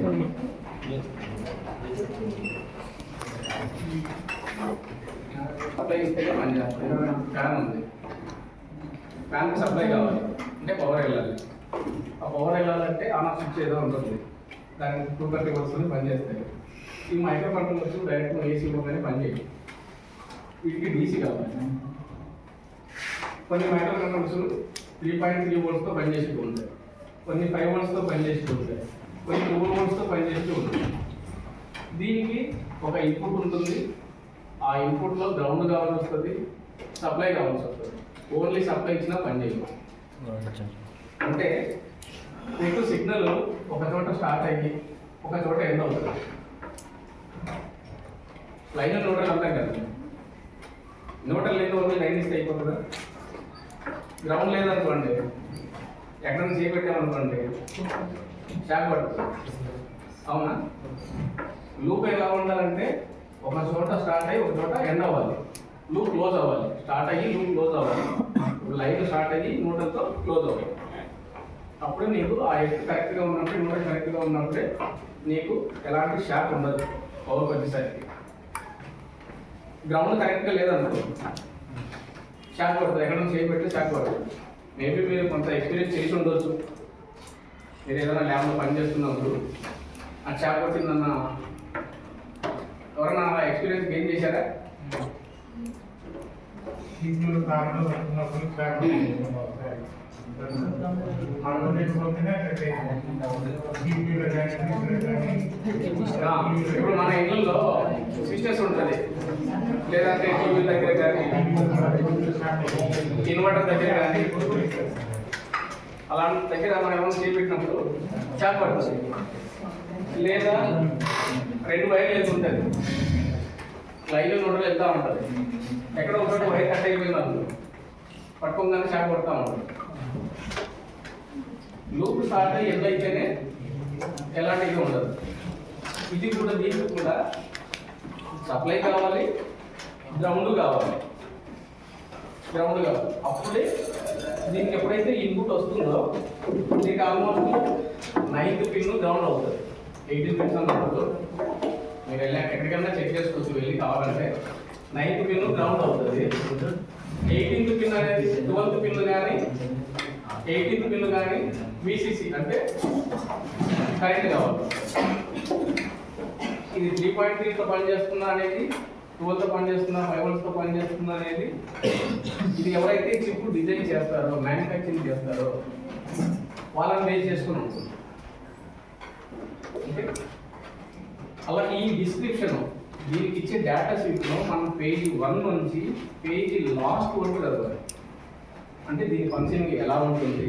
సప్లై ఇస్తేనే పని చేస్తుంది. ఫ్యాన్ ఉంది, ఫ్యాన్కి సప్లై కావాలి అంటే పవర్ వెళ్ళాలి. ఆ పవర్ వెళ్ళాలంటే ఆన్ ఆఫ్ స్విచ్ ఏదో ఉంటుంది, దానికి 230 వస్తుంది పనిచేస్తాయి. ఈ మైక్రో కంట్రోలర్స్ డైరెక్ట్ ఏసీ ఇవ్వగానే పనిచేయాలి. వీటికి డీసీ కావాలి. కొన్ని మైక్రో కంట్రోలర్స్ 3.3 వోల్ట్స్తో పనిచేస్తూ ఉంటాయి, కొన్ని 5 వోల్ట్స్తో పనిచేస్తూ ఉంటాయి, కొన్ని 2 వోల్ట్స్తో పనిచేస్తూ ఉంటాయి. దీనికి ఒక ఇన్పుట్ ఉంటుంది, ఆ ఇన్పుట్లో గ్రౌండ్ కావాల్సి వస్తుంది, సప్లై కావాల్సి వస్తుంది. ఓన్లీ సప్లై ఇచ్చినా పని చేయదు. అంటే మీకు సిగ్నల్ ఒక చోట స్టార్ట్ అయ్యి ఒక చోట ఎండ్ అవుతుంది. లైన్ నోటల్ అంటాం కదా, నోటల్ లేదు ఓన్లీ లైన్ ఇస్తే అయిపోతుందా? గ్రౌండ్ లేదనుకోండి, ఎక్కడ నుంచి చేపెట్టామనుకోండి షాక్ పడుతుంది. అవునా? లూప్ ఎలా ఉండాలంటే ఒక చోట స్టార్ట్ అయ్యి ఒక చోట ఎండ్ అవ్వాలి, లూప్ క్లోజ్ అవ్వాలి. స్టార్ట్ అయ్యి లూప్ క్లోజ్ అవ్వాలి, లైన్ స్టార్ట్ అయ్యి న్యూట్రల్తో క్లోజ్ అవ్వాలి. అప్పుడు నీకు ఆ ఎత్తు కరెక్ట్గా ఉన్నప్పుడు, న్యూట్రల్ కరెక్ట్గా ఉన్నప్పుడే నీకు ఎలాంటి షాక్ ఉండదు పవర్ వచ్చేసరికి. గ్రౌండ్ కరెక్ట్గా లేదనుకో షాక్ పడుతుంది, ఎక్కడ నుంచి చేయబెట్టి షాక్ పడుతుంది. మేబీ మీరు కొంత ఎక్స్పీరియన్స్ చేసి ఉండొచ్చు. మీరు ఏదైనా ల్యాబ్లో పని చేస్తున్నప్పుడు ఆ షాక్ వచ్చిందన్న ఎవరన్నా ఎక్స్పీరియన్స్ గెయిన్ చేశారా? ఇప్పుడు మన ఇళ్ళల్లో సిస్టర్స్ ఉంటుంది, లేదంటే టీవీ దగ్గర కానీ ఇన్వర్టర్ దగ్గర కానీ అలాంటి దగ్గర మనం ఏమైనా చేపెట్టినప్పుడు షాక్ పడుతుంది. లేదా 2 వైర్లు వెళ్తూ ఉంటుంది, లైన్లో నోడలు వెళ్తూ ఉంటుంది, ఎక్కడ ఒకటి వైర్ కట్ అయిపోయింది పట్టుకోగానే షాక్ పడుతూ ఉంటుంది. లూప్ స్టార్ట్ అయ్యి ఎండ్ అయితేనే ఎలాంటి ఇది ఉండదు. ఇది కూడా దీనికి కూడా సప్లై కావాలి, గ్రౌండ్ కావాలి. అప్పుడే దీనికి ఎప్పుడైతే ఇన్పుట్ వస్తుందో దీనికి ఆల్మోస్ట్ 9th పిన్ గ్రౌండ్ అవుతుంది. 18 పిన్స్ అన్నప్పుడు మీరు వెళ్ళాక ఎక్కడికైనా చెక్ చేసుకోవచ్చు, వెళ్ళి కావాలంటే 9th పిన్ గ్రౌండ్ అవుతుంది. 18th పిన్ అనేది 12th పిన్ కానీ 18th పిన్ కానీ విసిసి అంటే కరెంట్ కావాలి. ఇది 3.3తో పనిచేస్తుందా అనేది, 12తో పనిచేస్తుందా, 5 వోల్ట్స్తో పనిచేస్తుందా అనేది ఇది ఎవరైతే చిప్ డిజైన్ చేస్తారో, మ్యానుఫ్యాక్చరింగ్ చేస్తారో వాళ్ళని బేస్ చేసుకుని ఉంటుంది. అలా ఈ డిస్క్రిప్షన్ దీనికి ఇచ్చే డేటా షీట్లో మనం పేజీ 1 నుంచి పేజీ లాస్ట్ వరకు చదవాలి. అంటే దీని ఫంక్షనింగ్ ఎలా ఉంటుంది,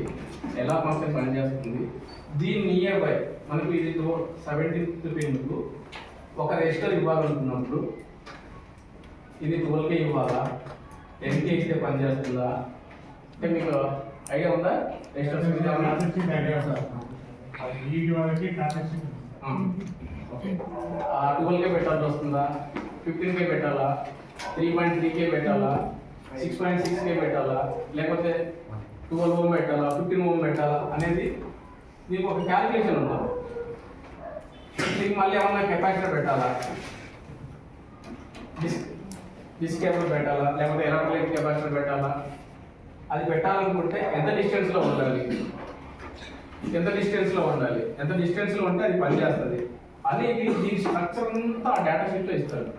ఎలా ఫంక్షన్ పనిచేస్తుంది. దీని నియర్ బై మనకు ఇది 17th పిన్కు ఒక రెజిస్టర్ ఇవ్వాలనుకున్నప్పుడు ఇది 12K ఇవ్వాలా, 10K ఇస్తే పనిచేస్తుందా అంటే మీకు ఐడియా ఉందా? ఎక్స్ట్రా స్విచ్ ఏమన్నా? ఓకే. 12K పెట్టాల్సి వస్తుందా, 15K పెట్టాలా, 3.3K పెట్టాలా, 6.6K పెట్టాలా, లేకపోతే 12 Ω పెట్టాలా, 15 Ω పెట్టాలా అనేది దీనికి ఒక క్యాలిక్యులేషన్ ఉంటుంది. దీనికి మళ్ళీ ఏమన్నా కెపాసిటర్ పెట్టాలా, డిస్క్ కేబుల్ పెట్టాలా, లేకపోతే ఎలక్ట్రోలైట్ కెపాసిటర్ పెట్టాలా, అది పెట్టాలనుకుంటే ఎంత డిస్టెన్స్లో ఉండాలి, ఎంత డిస్టెన్స్లో ఉంటే అది పనిచేస్తుంది అనేది దీని స్ట్రక్చర్ అంతా ఆ డేటా షీట్లో ఇస్తారు.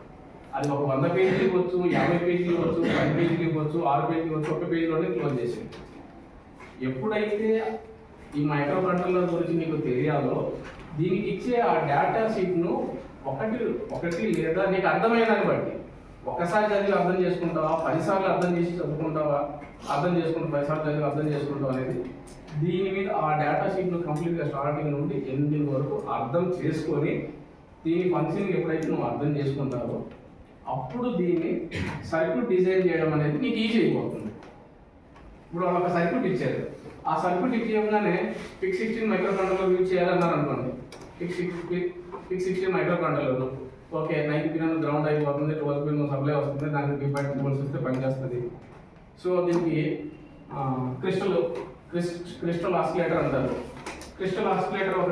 అది ఒక 100 పేజీలు ఇవ్వచ్చు, 50 పేజీలు ఇవ్వచ్చు, 10 పేజీలు ఇవ్వచ్చు, 6 పేజీలు ఇవ్వచ్చు, 1 పేజీలోనే క్లోజ్ చేసేది. ఎప్పుడైతే ఈ మైక్రో కంట్రోలర్ గురించి నీకు తెలియాలో దీనికి ఇచ్చే ఆ డేటా షీట్ను ఒకటి లేదా నీకు అర్థమైనదాన్ని బట్టి ఒకసారి చదివి అర్థం చేసుకుంటావా, 10 సార్లు అర్థం చేసి చదువుకుంటావా, 10 సార్లు చదివి అర్థం చేసుకుంటావా అనేది దీని మీద ఆ డేటా షీట్ను కంప్లీట్గా స్టార్టింగ్ నుండి ఎండింగ్ వరకు అర్థం చేసుకొని దీని ఫంక్షన్ ఎప్పుడైతే నువ్వు అర్థం చేసుకుంటావో అప్పుడు దీన్ని సర్క్యూట్ డిజైన్ చేయడం అనేది నీకు ఈజీ అయిపోతుంది. ఇప్పుడు వాళ్ళు ఒక సర్క్యూట్ ఇచ్చారు, ఆ సర్క్యూట్ ఇచ్చేయగానే పిక్ 16 మైక్రో కంట్రోలర్ యూజ్ చేయాలన్నారు అనుకోండి. PIC 16 microcontroller okay, 9 pin ground అయిపోతుంది, 12 పిన్ సప్లై వస్తుంది, దానికి బీపాయింట్ సింబల్స్ వస్తే పనిచేస్తుంది. సో దీనికి క్రిస్టల్ ఆసిలేటర్ అంటారు. క్రిస్టల్ ఆసిలేటర్ ఒక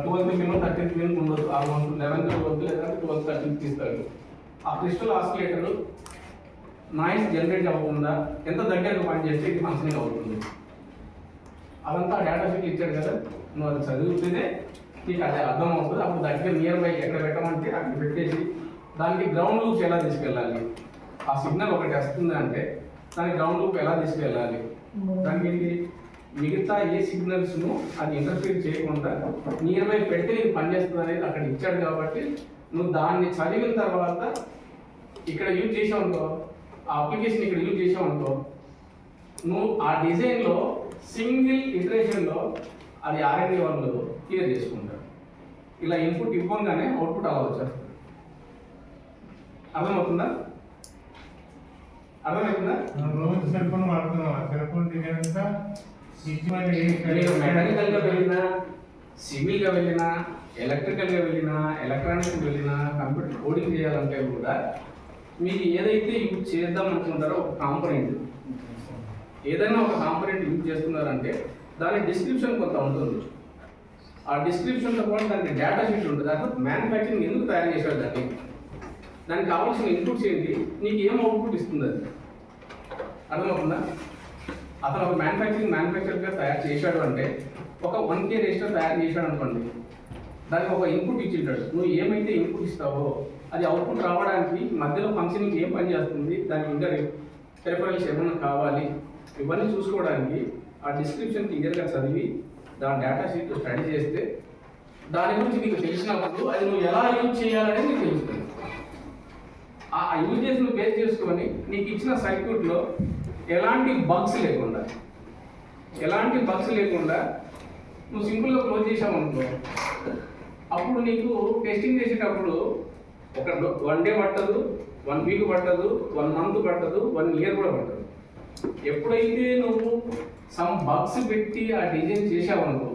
12 పిన్ 13 పిన్ ఉండదు, ఆ 11 12 లేదా 12 13 తీస్తారు. ఆ క్రిస్టల్ ఆసిలేటర్ నాయిస్ జనరేట్ అవ్వకుండా ఎంత దగ్గరకు పనిచేస్తే ఇది ఫంక్షనింగ్ అవుతుంది. అదంతా డేటా షీట్ ఇచ్చాడు కదా, నువ్వు అది చదివితేనే నీకు అది అర్థం అవుతుంది. అప్పుడు దగ్గర నియర్ బై ఎక్కడ పెట్టమంటే అక్కడ పెట్టేసి దానికి గ్రౌండ్ లూప్స్ ఎలా తీసుకెళ్ళాలి, ఆ సిగ్నల్ ఒకటి వస్తుంది అంటే దాని గ్రౌండ్ లూప్ ఎలా తీసుకెళ్ళాలి, దానికి మిగతా ఏ సిగ్నల్స్ను అది ఇంటర్ఫీర్ చేయకుండా నియర్ బై పెడితే ఇది పనిచేస్తుంది అనేది అక్కడ ఇచ్చాడు. కాబట్టి నువ్వు దాన్ని చదివిన తర్వాత ఇక్కడ యూజ్ చేసావు, ఆ అప్లికేషన్ ఇక్కడ యూజ్ చేసావు, నువ్వు ఆ డిజైన్లో సింగిల్ ఇటరేషన్లో అది R&D వాళ్ళు క్లియర్ చేసుకుంటారు. ఇలా ఇన్పుట్ ఇవ్వగానే అవుట్పుట్ అలా వచ్చేస్తుంది. అర్థమవుతుందా? రోజు సెల్ ఫోన్ వాడుతున్నావా? సెల్ ఫోన్ మెకానికల్గా వెళ్ళినా, సివిల్గా వెళ్ళినా, ఎలక్ట్రికల్గా వెళ్ళినా, ఎలక్ట్రానిక్స్ వెళ్ళినా, కంప్యూటర్ కోడింగ్ చేయాలంటే కూడా మీకు ఏదైతే యూజ్ చేద్దాం అనుకుంటారో ఒక కాంపోనెంట్, ఏదైనా ఒక కాంపోనెంట్ యూజ్ చేస్తున్నారంటే దాని డిస్క్రిప్షన్ కొంత ఉంటుంది. ఆ డిస్క్రిప్షన్తో పాటు దానికి డేటా షీట్ ఉంటుంది. అసలు మ్యానుఫ్యాక్చరింగ్ ఎందుకు తయారు చేశాడు దానికి కావాల్సిన ఇన్పుట్స్ ఏంటి, నీకు ఏం అవుట్పుట్ ఇస్తుంది, అది అర్థమవుతుందా? అతను ఒక మ్యానుఫ్యాక్చర్గా తయారు చేశాడు అంటే ఒక 1K రెజిస్టర్ తయారు చేశాడు అనుకోండి, దానికి ఒక ఇన్పుట్ ఇచ్చింటాడు. నువ్వు ఏమైతే ఇన్పుట్ ఇస్తావో అది అవుట్పుట్ రావడానికి మధ్యలో ఫంక్షనింగ్ ఏం పని చేస్తుంది, దానికి ఇంకా పెరిఫరల్స్ ఏమైనా కావాలి, ఇవన్నీ చూసుకోవడానికి ఆ డిస్క్రిప్షన్ క్లియర్గా చదివి దాని డేటా షీట్ స్టడీ చేస్తే దాని గురించి నీకు తెలిసినప్పుడు అది నువ్వు ఎలా యూజ్ చేయాలనేది నీకు తెలుస్తుంది. ఆ యూజెస్ నువ్వు బేస్ చేసుకొని నీకు ఇచ్చిన సర్క్యూట్లో ఎలాంటి బగ్స్ లేకుండా నువ్వు సింపుల్గా క్లోజ్ చేసావు అనుకో, అప్పుడు నీకు టెస్టింగ్ చేసేటప్పుడు ఒక 1 డే పట్టదు, 1 వీక్ పట్టదు, 1 మంత్ పట్టదు, 1 ఇయర్ కూడా పట్టదు. ఎప్పుడైతే నువ్వు సమ్ బగ్స్ పెట్టి ఆ డిజైన్ చేసావనుకో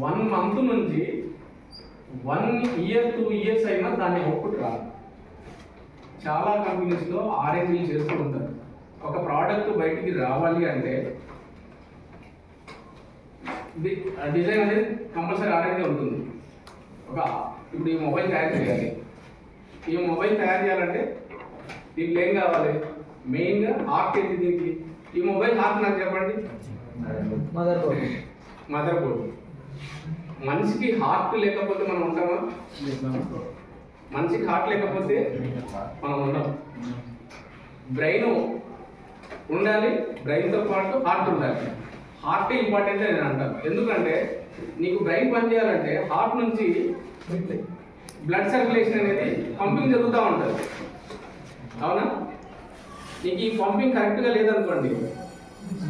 1 మంత్ నుంచి 1 ఇయర్ 2 ఇయర్స్ అయినా దాన్ని అవుట్పుట్ రాదు. చాలా కంపెనీస్లో R&D చేస్తూ ఉంటారు. ఒక ప్రోడక్ట్ బయటికి రావాలి అంటే డిజైన్ అనేది కంపల్సరీ R&D ఉంటుంది. ఇప్పుడు ఈ మొబైల్ తయారు చేయాలి, ఈ మొబైల్ తయారు చేయాలంటే దీంట్లో ఏం కావాలి, మెయిన్గా హార్ట్ ఏంటి దీనికి, ఈ మొబైల్ హార్ట్ నాకు చెప్పండి, మదర్ బోర్డ్. మనిషికి హార్ట్ లేకపోతే మనం ఉంటామా? మనిషికి హార్ట్ లేకపోతే మనం ఉన్నాం. బ్రెయిన్ ఉండాలి, బ్రెయిన్తో పాటు హార్ట్ ఉండాలి. హార్టే ఇంపార్టెంట్ అని నేను అంటాను. ఎందుకంటే నీకు బ్రెయిన్ పనిచేయాలంటే హార్ట్ నుంచి బ్లడ్ సర్క్యులేషన్ అనేది పంపింగ్ జరుగుతూ ఉంటుంది, అవునా? నీకు ఈ పంపింగ్ కరెక్ట్గా లేదనుకోండి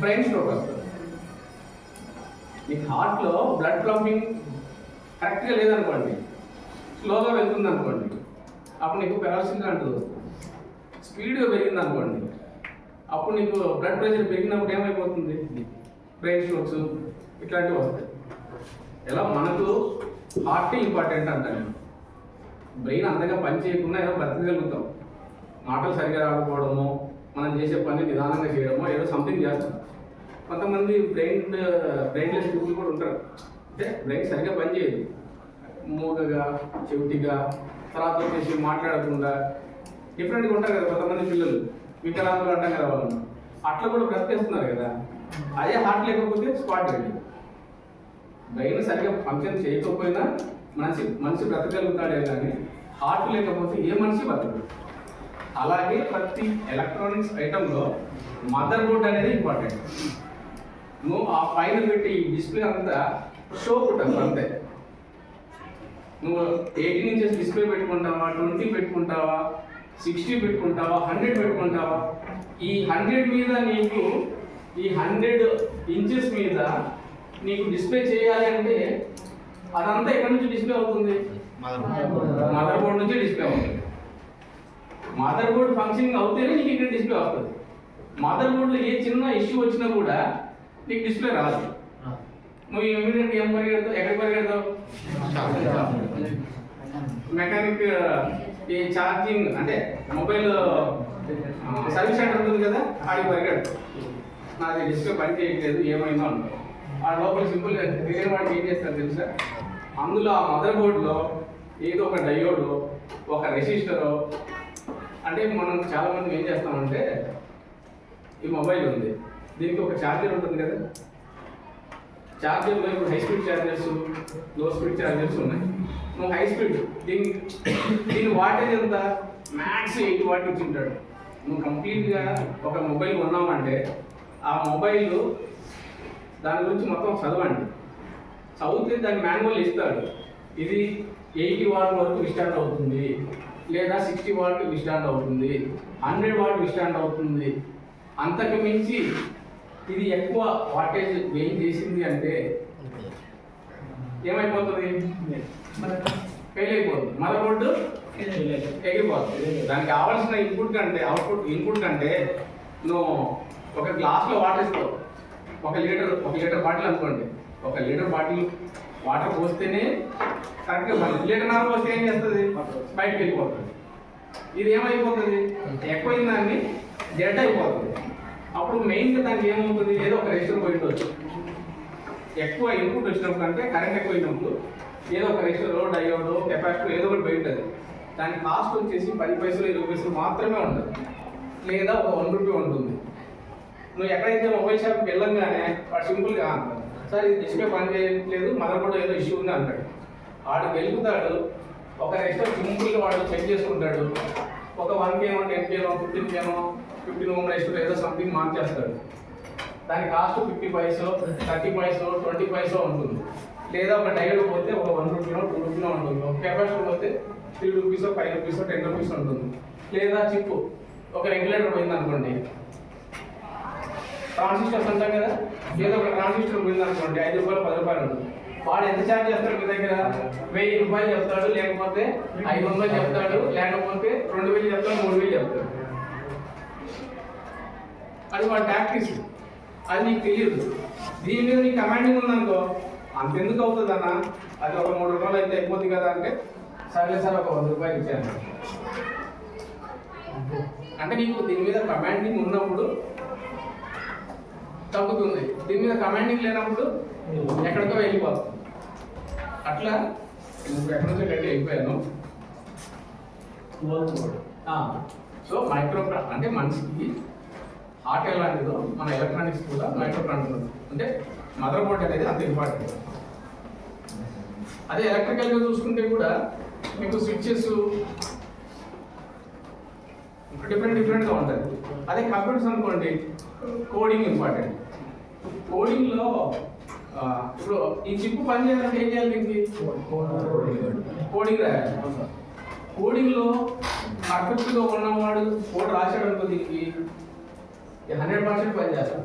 బ్రెయిన్ స్ట్రోక్ వస్తుంది. నీకు హార్ట్లో బ్లడ్ పంపింగ్ కరెక్ట్గా లేదనుకోండి, స్లోగా వెళ్తుంది అనుకోండి, అప్పుడు నీకు పెరాలసిస్ లాంటిది వస్తుంది. స్పీడ్గా పెరిగింది అనుకోండి, అప్పుడు నీకు బ్లడ్ ప్రెషర్ పెరిగినప్పుడు ఏమైపోతుంది, బ్రెయిన్ స్ట్రోక్స్ ఇట్లాంటివి వస్తాయి. ఎలా మనకు హార్ట్ ఇంపార్టెంట్ అంటాను. బ్రెయిన్ అంతగా పని చేయకుండా ఏదో బ్రతకగలుగుతాం. మాటలు సరిగా రాకపోవడము, మనం చేసే పని నిదానంగా చేయడమో ఏదో సంథింగ్ చేస్తాం. కొంతమంది బ్రెయిన్లెస్ పీపుల్ కూడా ఉంటారు. అంటే బ్రెయిన్ సరిగ్గా పనిచేయదు, మూగగా చెవిటిగా, తర్వాత వచ్చేసి మాట్లాడకుండా డిఫరెంట్గా ఉంటారు కదా కొంతమంది పిల్లలు, వికలాంగులు అంటాం కదా వాళ్ళు. అట్లా కూడా బ్రతికేస్తున్నారు కదా. అదే హార్ట్ లేకపోతే స్పాట్ డెడ్. బ్రెయిన్ సరిగ్గా ఫంక్షన్ చేయకపోయినా మనిషి బ్రతకగలుగుతాడే కానీ హార్ట్ లేకపోతే ఏ మనిషి బతకడు. అలాగే ప్రతి ఎలక్ట్రానిక్స్ ఐటెంలో మదర్ బోర్డ్ అనేది ఇంపార్టెంట్. నువ్వు ఆ పైన పెట్టి ఈ డిస్ప్లే అంతా షో ఉంటుంది అంతే. నువ్వు 18 ఇంచెస్ డిస్ప్లే పెట్టుకుంటావా, 20 పెట్టుకుంటావా, 60 పెట్టుకుంటావా, 100 పెట్టుకుంటావా, ఈ 100 మీద నీకు ఈ 100 ఇంచెస్ మీద నీకు డిస్ప్లే చేయాలి అంటే అదంతా ఎక్కడి నుంచి డిస్ప్లే అవుతుంది? మదర్ బోర్డ్ నుంచి డిస్ప్లే అవుతుంది. మదర్ బోర్డ్ ఫంక్షనింగ్ అవుతేనే నీకు ఇక్కడ డిస్ప్లే వస్తుంది. మదర్ బోర్డులో ఏ చిన్న ఇష్యూ వచ్చినా కూడా నీకు డిస్ప్లే రాదు. నువ్వు ఇమీడియట్ ఏం పరిగెడతావు? ఎక్కడికి పరిగెడతావు? మెకానిక్ ఈ ఛార్జింగ్ అంటే మొబైల్ సర్వీస్ సెంటర్ ఉంటుంది కదా, ఆడికి పరిగెడతావు. నాది డిస్ప్లే పని చేయట్లేదు, ఏమైందో అంటావు. ఆ లోపల సింపుల్గా తెలియని వాడికి ఏం చేస్తారు తెలుసా? అందులో ఆ మదర్ బోర్డులో ఏదో ఒక డయోడు, ఒక రెసిస్టరో, అంటే మనం చాలా మంది ఏం చేస్తామంటే ఈ మొబైల్ ఉంది, దీనికి ఒక ఛార్జర్ ఉంటుంది కదా. ఛార్జర్లో ఇప్పుడు high speed chargers, low speed chargers ఉన్నాయి. నువ్వు హై స్పీడ్ దీని వాటేజ్ ఎంత? మ్యాక్స్ 8 వాట్ ఇచ్చింటాడు. నువ్వు కంప్లీట్గా ఒక మొబైల్ కొన్నామంటే ఆ మొబైల్ దాని గురించి మొత్తం చదవండి. చదివితే దాని మాన్యువల్ ఇస్తాడు. ఇది 80 వాట్ వరకు విస్టాండ్ అవుతుంది, లేదా 60 వాట్ విస్టాండ్ అవుతుంది, 100 వాట్ విస్టాండ్ అవుతుంది. అంతకు మించి ఇది ఎక్కువ వాటేజ్ గెయిన్ చేసింది అంటే ఏమైపోతుంది? ఫెయిల్ అయిపోతుంది. మదర్ బోర్డు ఎగిరిపోతుంది. దానికి కావాల్సిన ఇన్పుట్ కంటే నువ్వు ఒక గ్లాస్లో వాటర్ ఇస్తావు. ఒక లీటర్ బాటిల్ అనుకోండి, 1 లీటర్ బాటిల్ వాటర్ పోస్తేనే కరెక్ట్గా 1 లీటర్ నాలుగు పోస్తే ఏం చేస్తుంది? బయటకు వెళ్ళిపోతుంది. ఇది ఏమైపోతుంది? ఎక్కువైన దాన్ని డెడ్ అయిపోతుంది. అప్పుడు మెయిన్గా దానికి ఏమవుతుంది? ఏదో ఒక రెసిస్టర్ పోయి ఉండొచ్చు. ఎక్కువ ఇన్పుట్ వచ్చినప్పుడు అంటే కరెంట్ ఎక్కువైనప్పుడు ఏదో ఒక రెసిస్టర్, డయోడ్, కెపాసిటర్ ఏదో ఒకటి పోయి ఉంటుంది. దాని కాస్ట్ వచ్చేసి 10 పైసలు 20 పైసలు మాత్రమే ఉంటుంది, లేదా ఒక 1 రూపీ ఉంటుంది. నువ్వు ఎక్కడైతే మొబైల్ షాప్కి వెళ్ళంగానే వాడు సింపుల్గా సార్ ఇది డిస్ప్లే పని చేయట్లేదు, మదర్ బోర్డు ఏదో ఇష్యూ ఉంది అంటాడు. వాడు వెలుగుతాడు, ఒక రెసిస్టర్ సింపుల్గా వాడు చెక్ చేసుకుంటాడు. ఒక 1 కేనో 10 కేనో 15 కేనో 15 ఓం రెసిస్టర్ ఏదో సంథింగ్ మార్చేస్తాడు. దాని కాస్ట్ 50 పైసో 30 పైసో 20 పైసో ఉంటుంది. లేదా ఒక డయోడ్ పోతే ఒక 1 రూపీనో 2 రూపీనో ఉంటుంది. ఒక కెపాసిటర్ పోతే 3 రూపీసో 5 రూపీసో 10 రూపీస్ ఉంటుంది. లేదా చిప్ ఒక రెగ్యులేటర్ పోయింది అనుకోండి, ట్రాన్సిస్టర్స్ అంటాం కదా, ఏదో ఒక ట్రాన్సిస్టర్ పోయింది అనుకోండి, 5 రూపాయలు 10 రూపాయలు ఉంటుంది. వాడు ఎంత ఛార్జ్ చేస్తాడు మీ దగ్గర? 1000 రూపాయలు చెప్తాడు, లేకపోతే 500 చెప్తాడు, లేకపోతే 2000 చెప్తాడు, 3000 చెప్తాడు. అది వాడు టాక్టిక్స్, అది నీకు తెలియదు. దీని మీద నీకు కమాండింగ్ ఉందనుకో, అంతెందుకు అవుతుంది అన్న, అది ఒక 3 రూపాయలు అయితే అయిపోతుంది కదా అంటే, సర్లే సార్ ఒక 100 రూపాయలు ఇచ్చాను. అంటే నీకు దీని మీద కమాండింగ్ ఉన్నప్పుడు తగ్గుతుంది, దీని మీద కమాండింగ్ లేనప్పుడు ఎక్కడికో వెళ్ళిపోతుంది. అట్లా నువ్వు ఎక్కడి నుంచో గట్టి వెళ్ళిపోయాను. సో మైక్రో అంటే మనిషికి హార్ట్ ఎలాంటిదో మన ఎలక్ట్రానిక్స్ కూడా మైక్రో కంట్రోలర్ అంటే మదర్ బోర్డ్ అనేది అంత ఇంపార్టెంట్. అదే ఎలక్ట్రికల్గా చూసుకుంటే కూడా మీకు స్విచ్చెస్ డిఫరెంట్గా ఉంటుంది. అదే కంప్యూటర్స్ అనుకోండి, కోడింగ్ ఇంపార్టెంట్. కోడింగ్లో ఇప్పుడు ఈ చిప్ పని చేయాలంటే ఏం చేయాలి? దీనికి కోడింగ్ రాయాలి. కోడింగ్లో పర్ఫెక్ట్గా ఉన్నవాడు కోడ్ రాశాడు అనుకో, దీనికి 100% పనిచేస్తాడు.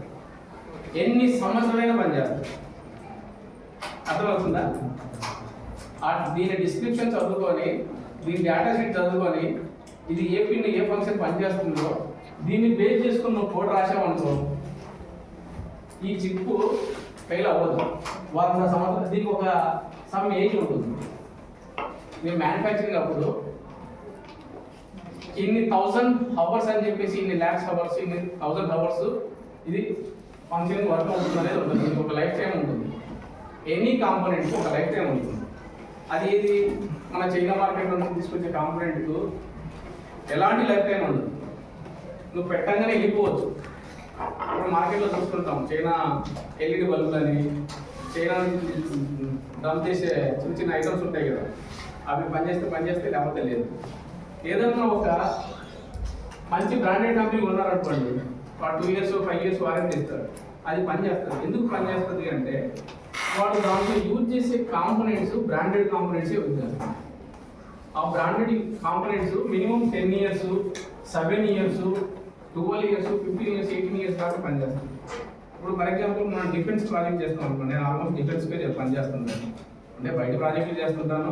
ఎన్ని సంవత్సరాలైనా పనిచేస్తాడు. అర్థమవుతుందా? దీని డిస్క్రిప్షన్ చదువుకొని, దీని డేటా షీట్ చదువుకొని, ఇది ఏ పిన్ ఏ ఫంక్షన్ పనిచేస్తుందో దీన్ని బేస్ చేసుకుని నువ్వు కోడ్ రాసావనుకో, ఈ చిప్ ఫెయిల్ అవ్వదు. 100 సంవత్సరాలు దీనికి ఒక సమ్ ఏజ్ ఉంటుంది. మేము మ్యానుఫ్యాక్చరింగ్ అప్పుడు ఇన్ని 1000 అవర్స్ అని చెప్పేసి ఇన్ని lakhs అవర్స్ ఇన్ని 1000 అవర్స్ ఇది ఫంక్షనింగ్ వర్క్ అవుతుంది అనేది ఉంటుంది. దీనికి ఒక లైఫ్ టైం ఉంటుంది. ఎనీ కాంపోనెంట్కి ఒక లైఫ్ టైం ఉంటుంది. అది ఏది మన చైనా మార్కెట్ నుంచి తీసుకొచ్చే కాంపోనెంట్కు ఎలాంటి లైఫ్ టైం ఉండదు. నువ్వు పెట్టంగానే వెళ్ళిపోవచ్చు. ఇప్పుడు మార్కెట్లో చూసుకుంటాం చైనా ఎల్ఈడి బల్బులని, చైనా డమ్ చేసే చిన్న చిన్న ఐటమ్స్ ఉంటాయి కదా, అవి పనిచేస్తే లేకపోతే లేదు. ఏదన్నా ఒక మంచి బ్రాండెడ్ కంపెనీ ఉన్నారనుకోండి, 2 years 5 years వారంటీ ఇస్తారు. అది పనిచేస్తుంది. ఎందుకు పనిచేస్తుంది అంటే వాడు దాంట్లో యూజ్ చేసే కాంపోనెంట్స్ బ్రాండెడ్ కాంపోనెంట్సే ఉంటాయి. ఆ branded components minimum 10 years 7 years 12 years 15 years 18 years దాకా పనిచేస్తుంది. ఇప్పుడు ఫర్ ఎగ్జాంపుల్ మనం డిఫెన్స్ ప్రాజెక్ట్ చేస్తాం అనుకోండి, నేను ఆల్మోస్ట్ డిఫెన్స్కే పనిచేస్తున్నాను. అంటే బయట ప్రాజెక్టులు చేస్తుంటాను,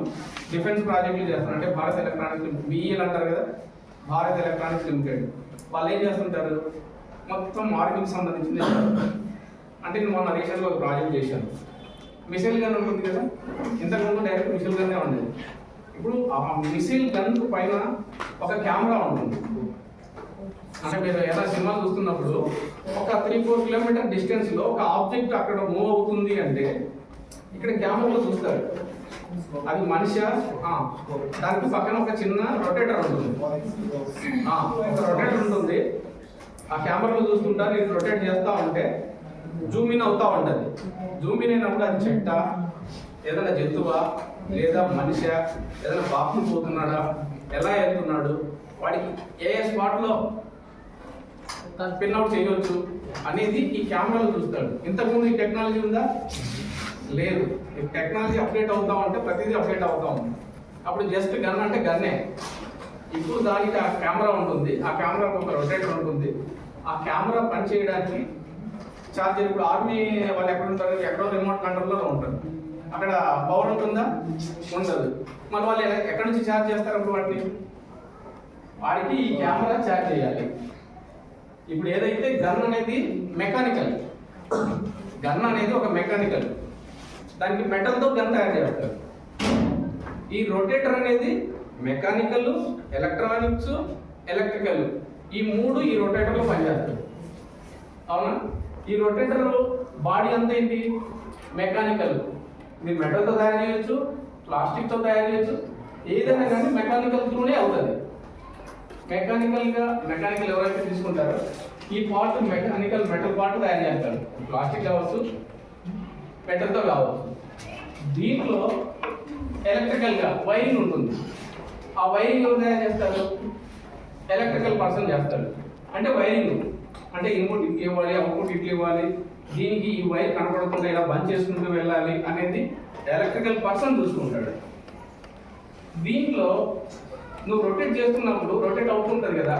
డిఫెన్స్ ప్రాజెక్టులు చేస్తాను. అంటే భారత్ ఎలక్ట్రానిక్స్ బిఈఎల్ అంటారు కదా, భారత్ ఎలక్ట్రానిక్స్ లిమిటెడ్. వాళ్ళు ఏం చేస్తుంటారు, మొత్తం మార్కెట్కి సంబంధించింది. అంటే నేను మొన్న రీసెంట్గా ఒక ప్రాజెక్ట్ చేశాను. మిసైల్ గన్ ఉంటుంది కదా, ఇంతకుముందు డైరెక్ట్ మిసైల్ గన్నే ఉండేది. ఇప్పుడు ఆ మిసైల్ గన్ పైన ఒక కెమెరా ఉంటుంది. అంటే మీరు ఏదైనా సినిమా చూస్తున్నప్పుడు ఒక 3-4 kilometer డిస్టెన్స్లో ఒక ఆబ్జెక్ట్ అక్కడ మూవ్ అవుతుంది అంటే ఇక్కడ కెమెరాలో చూస్తారు అది మనిషి. దానికి పక్కన ఒక చిన్న రొటేటర్ ఉంటుంది. ఒక రొటేటర్ ఉంటుంది. ఆ కెమెరాలో చూస్తుంటారు, ఇది రొటేట్ చేస్తూ ఉంటే జూమ్ ఇన్ అవుతా ఉంటుంది. జూమ్ ఇన్ అయినప్పుడు అది చెట్ట, ఏదైనా జంతువా లేదా మనిషి, ఏదైనా బాత్రూమ్ పోతున్నాడా, ఎలా వెళ్తున్నాడు, వాడికి ఏ స్పాట్లో పిన్ అవుట్ చేయవచ్చు అనేది ఈ కెమెరాలో చూస్తాడు. ఇంతకుముందు ఈ టెక్నాలజీ ఉందా? లేదు. ఈ టెక్నాలజీ అప్డేట్ అవుతా ఉంటే ప్రతిదీ అప్డేట్ అవుతా ఉంది. అప్పుడు జస్ట్ గన్ అంటే గన్నే. ఇప్పుడు దానికి ఆ కెమెరా ఉంటుంది. ఆ కెమెరాకి ఒక రొటేటర్ ఉంటుంది. ఆ కెమెరా పని చేయడానికి ఛార్జర్. ఇప్పుడు ఆర్మీ వాళ్ళు ఎక్కడ ఉంటారు, ఎక్కడో రిమోట్ కంట్రోల్లో ఉంటారు. అక్కడ పవర్ ఉంటుందా? ఉండదు. మరి వాళ్ళు ఎక్కడి నుంచి ఛార్జ్ చేస్తారు? అప్పుడు వాడికి ఈ కెమెరా ఛార్జ్ చేయాలి. ఇప్పుడు ఏదైతే గన్ అనేది మెకానికల్, గన్ అనేది ఒక మెకానికల్, దానికి మెటల్తో గన్ తయారు చేస్తారు. ఈ రొటేటర్ అనేది మెకానికల్, ఎలక్ట్రానిక్స్, ఎలక్ట్రికల్, ఈ 3 ఈ రొటేటర్లో పనిచేస్తాయి. అవునా? ఈ రొటేటర్ బాడీ అంతా ఏంటి? మెకానికల్. మీరు మెటల్తో తయారు చేయొచ్చు, ప్లాస్టిక్తో తయారు చేయొచ్చు, ఏదైనా కానీ మెకానికల్ త్రూనే అవుతుంది. మెకానికల్ ఎవరైతే తీసుకుంటారో ఈ పార్ట్ మెకానికల్ మెటల్ పార్ట్ తయారు చేస్తారు. ప్లాస్టిక్ కావచ్చు, మెటల్తో కావచ్చు. దీంట్లో ఎలక్ట్రికల్గా వైరింగ్ ఉంటుంది. ఆ వైరింగ్ ఎవరు తయారు చేస్తారు? ఎలక్ట్రికల్ పర్సన్ చేస్తారు. అంటే వైరింగ్ అంటే ఇన్పుట్ ఇట్లా ఇవ్వాలి, అవుట్పుట్ ఇట్లా ఇవ్వాలి, దీనికి ఈ వైర్ కనపడకుండా ఇలా బంద్ చేసుకుంటూ వెళ్ళాలి అనేది ఎలక్ట్రికల్ పర్సన్ చూసుకుంటాడు. దీంట్లో నువ్వు రొటేట్ చేస్తున్నప్పుడు రొటేట్ అవుతుంటుంది కదా,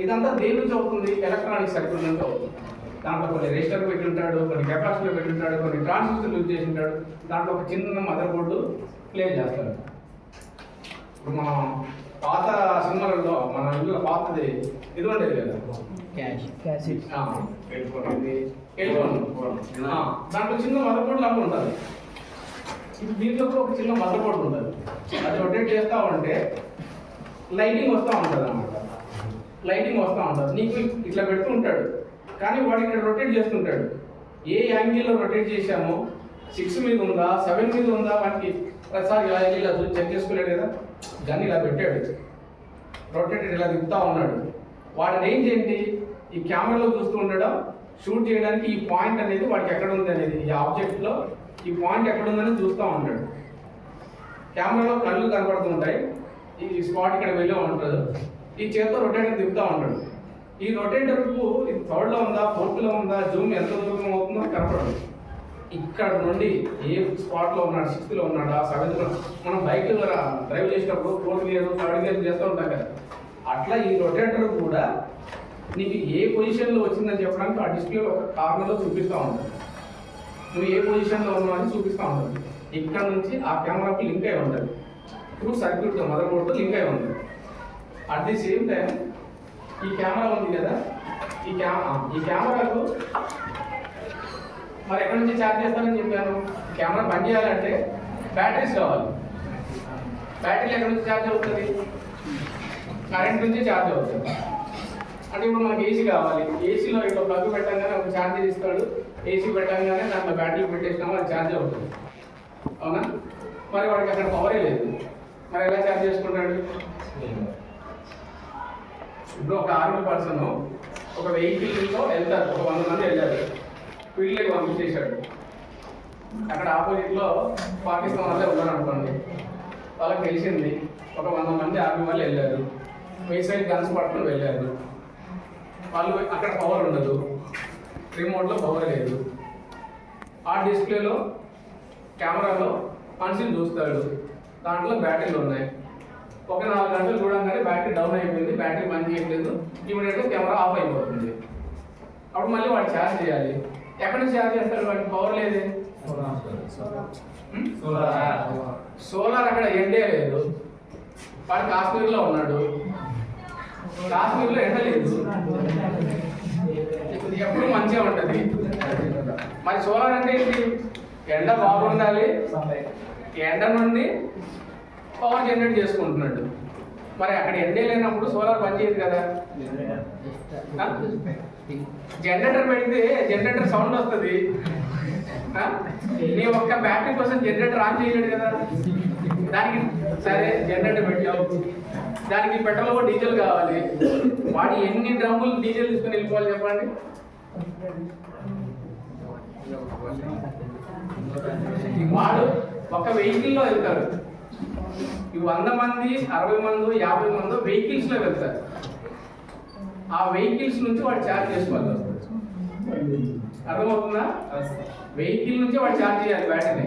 ఇదంతా దేని నుంచి అవుతుంది? ఎలక్ట్రానిక్ సర్క్యూట్ నుంచి అవుతుంది. దాంట్లో కొన్ని రెజిస్టర్ పెట్టి ఉంటాడు, కొన్ని కెపాసిటర్ పెట్టి ఉంటాడు, కొన్ని ట్రాన్సిస్టర్ యూజ్ చేసి ఉంటాడు. దాంట్లో ఒక చిన్న మదర్ బోర్డు ప్లే చేస్తాడు. ఇప్పుడు మనం పాత సినిమాలలో మన ఇంట్లో పాతది ఇది ఉండేది కదా, దాంట్లో చిన్న మదర్ బోర్డు లాగా ఉంటుంది. దీంట్లో కూడా ఒక చిన్న మదర్ బోర్డు ఉంటుంది. అది రొటేట్ చేస్తా ఉంటే లైటింగ్ వస్తూ ఉంటుంది అన్నమాట. లైటింగ్ వస్తూ ఉంటుంది. నీకు ఇట్లా పెడుతూ ఉంటాడు, కానీ వాడు ఇక్కడ రొటేట్ చేస్తుంటాడు. ఏ యాంగిల్లో రొటేట్ చేశామో, 6 మీద ఉందా, 7 మీద ఉందా, వాటికి ప్రతిసారి ఇలా చెక్ చేసుకోలేడు కదా. గన్ ఇలా పెట్టాడు, రొటేటెడ్ ఇలా తిప్పుతా ఉన్నాడు. వాడి రేంజ్ ఏంటి? ఈ కెమెరాలో చూస్తూ ఉండడం, షూట్ చేయడానికి ఈ పాయింట్ అనేది వాడికి ఎక్కడ ఉంది అనేది, ఈ ఆబ్జెక్ట్లో ఈ పాయింట్ ఎక్కడ ఉందని చూస్తూ ఉంటాడు. కెమెరాలో కళ్ళు కనపడుతుంటాయి, ఈ స్పాట్ ఇక్కడ వెళ్ళి ఉంటుంది. ఈ చేతితో రొటేటర్ తిప్పుతూ ఉంటాడు. ఈ రొటేటర్కు ఇది 3rd లో ఉందా, 4th లో ఉందా, జూమ్ ఎంత దూరం అవుతుందో కనపడదు. ఇక్కడ నుండి ఏ స్పాట్లో ఉన్నాడు, 6th లో ఉన్నాడా, 7th లో. మనం బైక్ డ్రైవ్ చేసినప్పుడు 4th గేర్ 3rd గేర్ చేస్తూ ఉంటాం కదా, అట్లా ఈ రొటేటర్ కూడా నీకు ఏ పొజిషన్లో వచ్చిందని చెప్పడానికి ఆ డిస్ప్లే ఒక కార్నర్లో చూపిస్తూ ఉంటుంది. నువ్వు ఏ పొజిషన్లో ఉన్నావు అని చూపిస్తూ ఉంటుంది. ఇక్కడ నుంచి ఆ కెమెరాకి లింక్ అయి ఉంటుంది, త్రూ సర్క్యూట్ మదర్ బోర్డ్తో లింక్ అయి ఉంటుంది. అట్ ది సేమ్ టైం ఈ కెమెరా ఉంది కదా, ఈ కెమెరాకు మరి ఎక్కడి నుంచి ఛార్జ్ చేస్తానని చెప్పాను? కెమెరా బంద్ చేయాలంటే బ్యాటరీస్ కావాలి. బ్యాటరీలు ఎక్కడి నుంచి ఛార్జ్ అవుతుంది? కరెంట్ నుంచి ఛార్జ్ అవుతుంది. అంటే ఇప్పుడు మనకి ఏసీ కావాలి. ఏసీలో ఇట్లా ప్లగ్ పెట్టంగానే ఒక ఛార్జర్ ఇస్తాడు. ఏసీ పెట్టంగానే దాంట్లో బ్యాటరీ పెట్టేసినామో అది ఛార్జ్ అవుతుంది. అవునా? మరి వాడికి అక్కడ పవరే లేదు. మరి ఎలా ఛార్జ్ చేసుకుంటాడు? ఇప్పుడు ఒక ఆర్మీ పర్సన్ ఒక వెహికల్లో వెళ్తారు, ఒక 100 మంది వెళ్ళారు, ఫీల్డ్లోకి పంపించేశాడు. అక్కడ ఆపోజిట్లో పాకిస్తాన్ వాళ్ళే ఉన్నారు అనుకోండి. వాళ్ళకి తెలిసింది ఒక 100 మంది ఆర్మీ వాళ్ళు వెళ్ళారు, మిసైల్ గన్స్ పట్టుకుని వెళ్ళారు. వాళ్ళు అక్కడ పవర్ ఉండదు, రిమోట్లో పవర్ లేదు. ఆ డిస్ప్లేలో కెమెరాలో మనిషిని చూస్తాడు, దాంట్లో బ్యాటరీలు ఉన్నాయి. ఒక 4 గంటలు చూడంగానే బ్యాటరీ డౌన్ అయిపోయింది, బ్యాటరీ పని చేయట్లేదు, ఇమీడియట్గా కెమెరా ఆఫ్ అయిపోతుంది. అప్పుడు మళ్ళీ వాడు ఛార్జ్ చేయాలి. ఎక్కడ నుంచి ఛార్జ్ చేస్తాడు? వాడికి పవర్ లేదే. సోలార్ అక్కడ ఎండే లేదు. వాడు కాశ్మీర్లో ఉన్నాడు, కాశ్మీర్లో ఎండ లేదు, ఎప్పుడు మంచిగా ఉంటుంది. మరి సోలార్ అంటే ఏంటి? ఎండ బాగుండాలి, ఎండ నుండి పవర్ జనరేట్ చేసుకుంటున్నాడు. మరి అక్కడ ఎండే లేనప్పుడు సోలార్ పనిచేయదు కదా. జనరేటర్ పెడితే జనరేటర్ సౌండ్ వస్తుంది. నీ ఒక్క బ్యాటరీ కోసం జనరేటర్ ఆన్ చేయలేడు కదా. దానికి సరే జనరేటర్ పెట్టావు, దానికి పెట్రోల్ డీజిల్ కావాలి. వాడు ఎన్ని డ్రమ్ములు డీజిల్ తీసుకుని వెళ్ళిపోవాలి చెప్పండి? వాడు ఒక వెహికల్లో వెళ్తాడు. ఈ 100 మంది 60 మంది 50 మంది వెహికల్స్ లో వెళ్తారు. ఆ వెహికల్స్ నుంచి వాడు ఛార్జ్ చేసుకోవాలి. అర్థమవుతుందా? వెహికల్ నుంచి వాడు ఛార్జ్ చేయాలి బ్యాటరీ.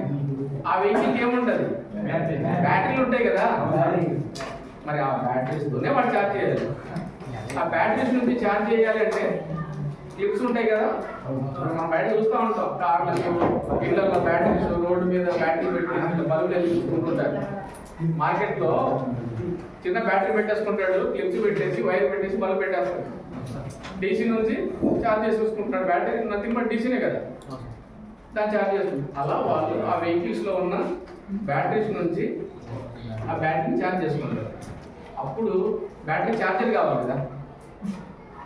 ఆ వెహికల్కి ఏముంటది? బ్యాటరీలు ఉంటాయి కదా. మరి ఆ బ్యాటరీస్తోనే వాడు ఛార్జ్ చేయాలి. ఆ బ్యాటరీస్ నుంచి ఛార్జ్ చేయాలి అంటే క్లిప్స్ ఉంటాయి కదా. మనం బయట చూస్తూ ఉంటాం, కార్లకు ఇళ్లలో బ్యాటరీస్, రోడ్డు మీద బ్యాటరీ పెట్టి బల్బులు వెళ్ళి చూసుకుంటుంటారు. మార్కెట్లో చిన్న బ్యాటరీ పెట్టేసుకుంటాడు, క్లిప్స్ పెట్టేసి వైర్ పెట్టేసి బల్బ్ పెట్టేస్తాడు. డీసీ నుంచి ఛార్జ్ చేసి చూసుకుంటాడు. బ్యాటరీ నథింగ్ బట్ డీసీనే కదా, దాన్ని ఛార్జ్ చేస్తుంది. అలా వాళ్ళు ఆ వెహికల్స్లో ఉన్న బ్యాటరీస్ నుంచి ఆ బ్యాటరీని ఛార్జ్ చేసుకుంటారు. అప్పుడు బ్యాటరీ ఛార్జర్ కావాలి కదా.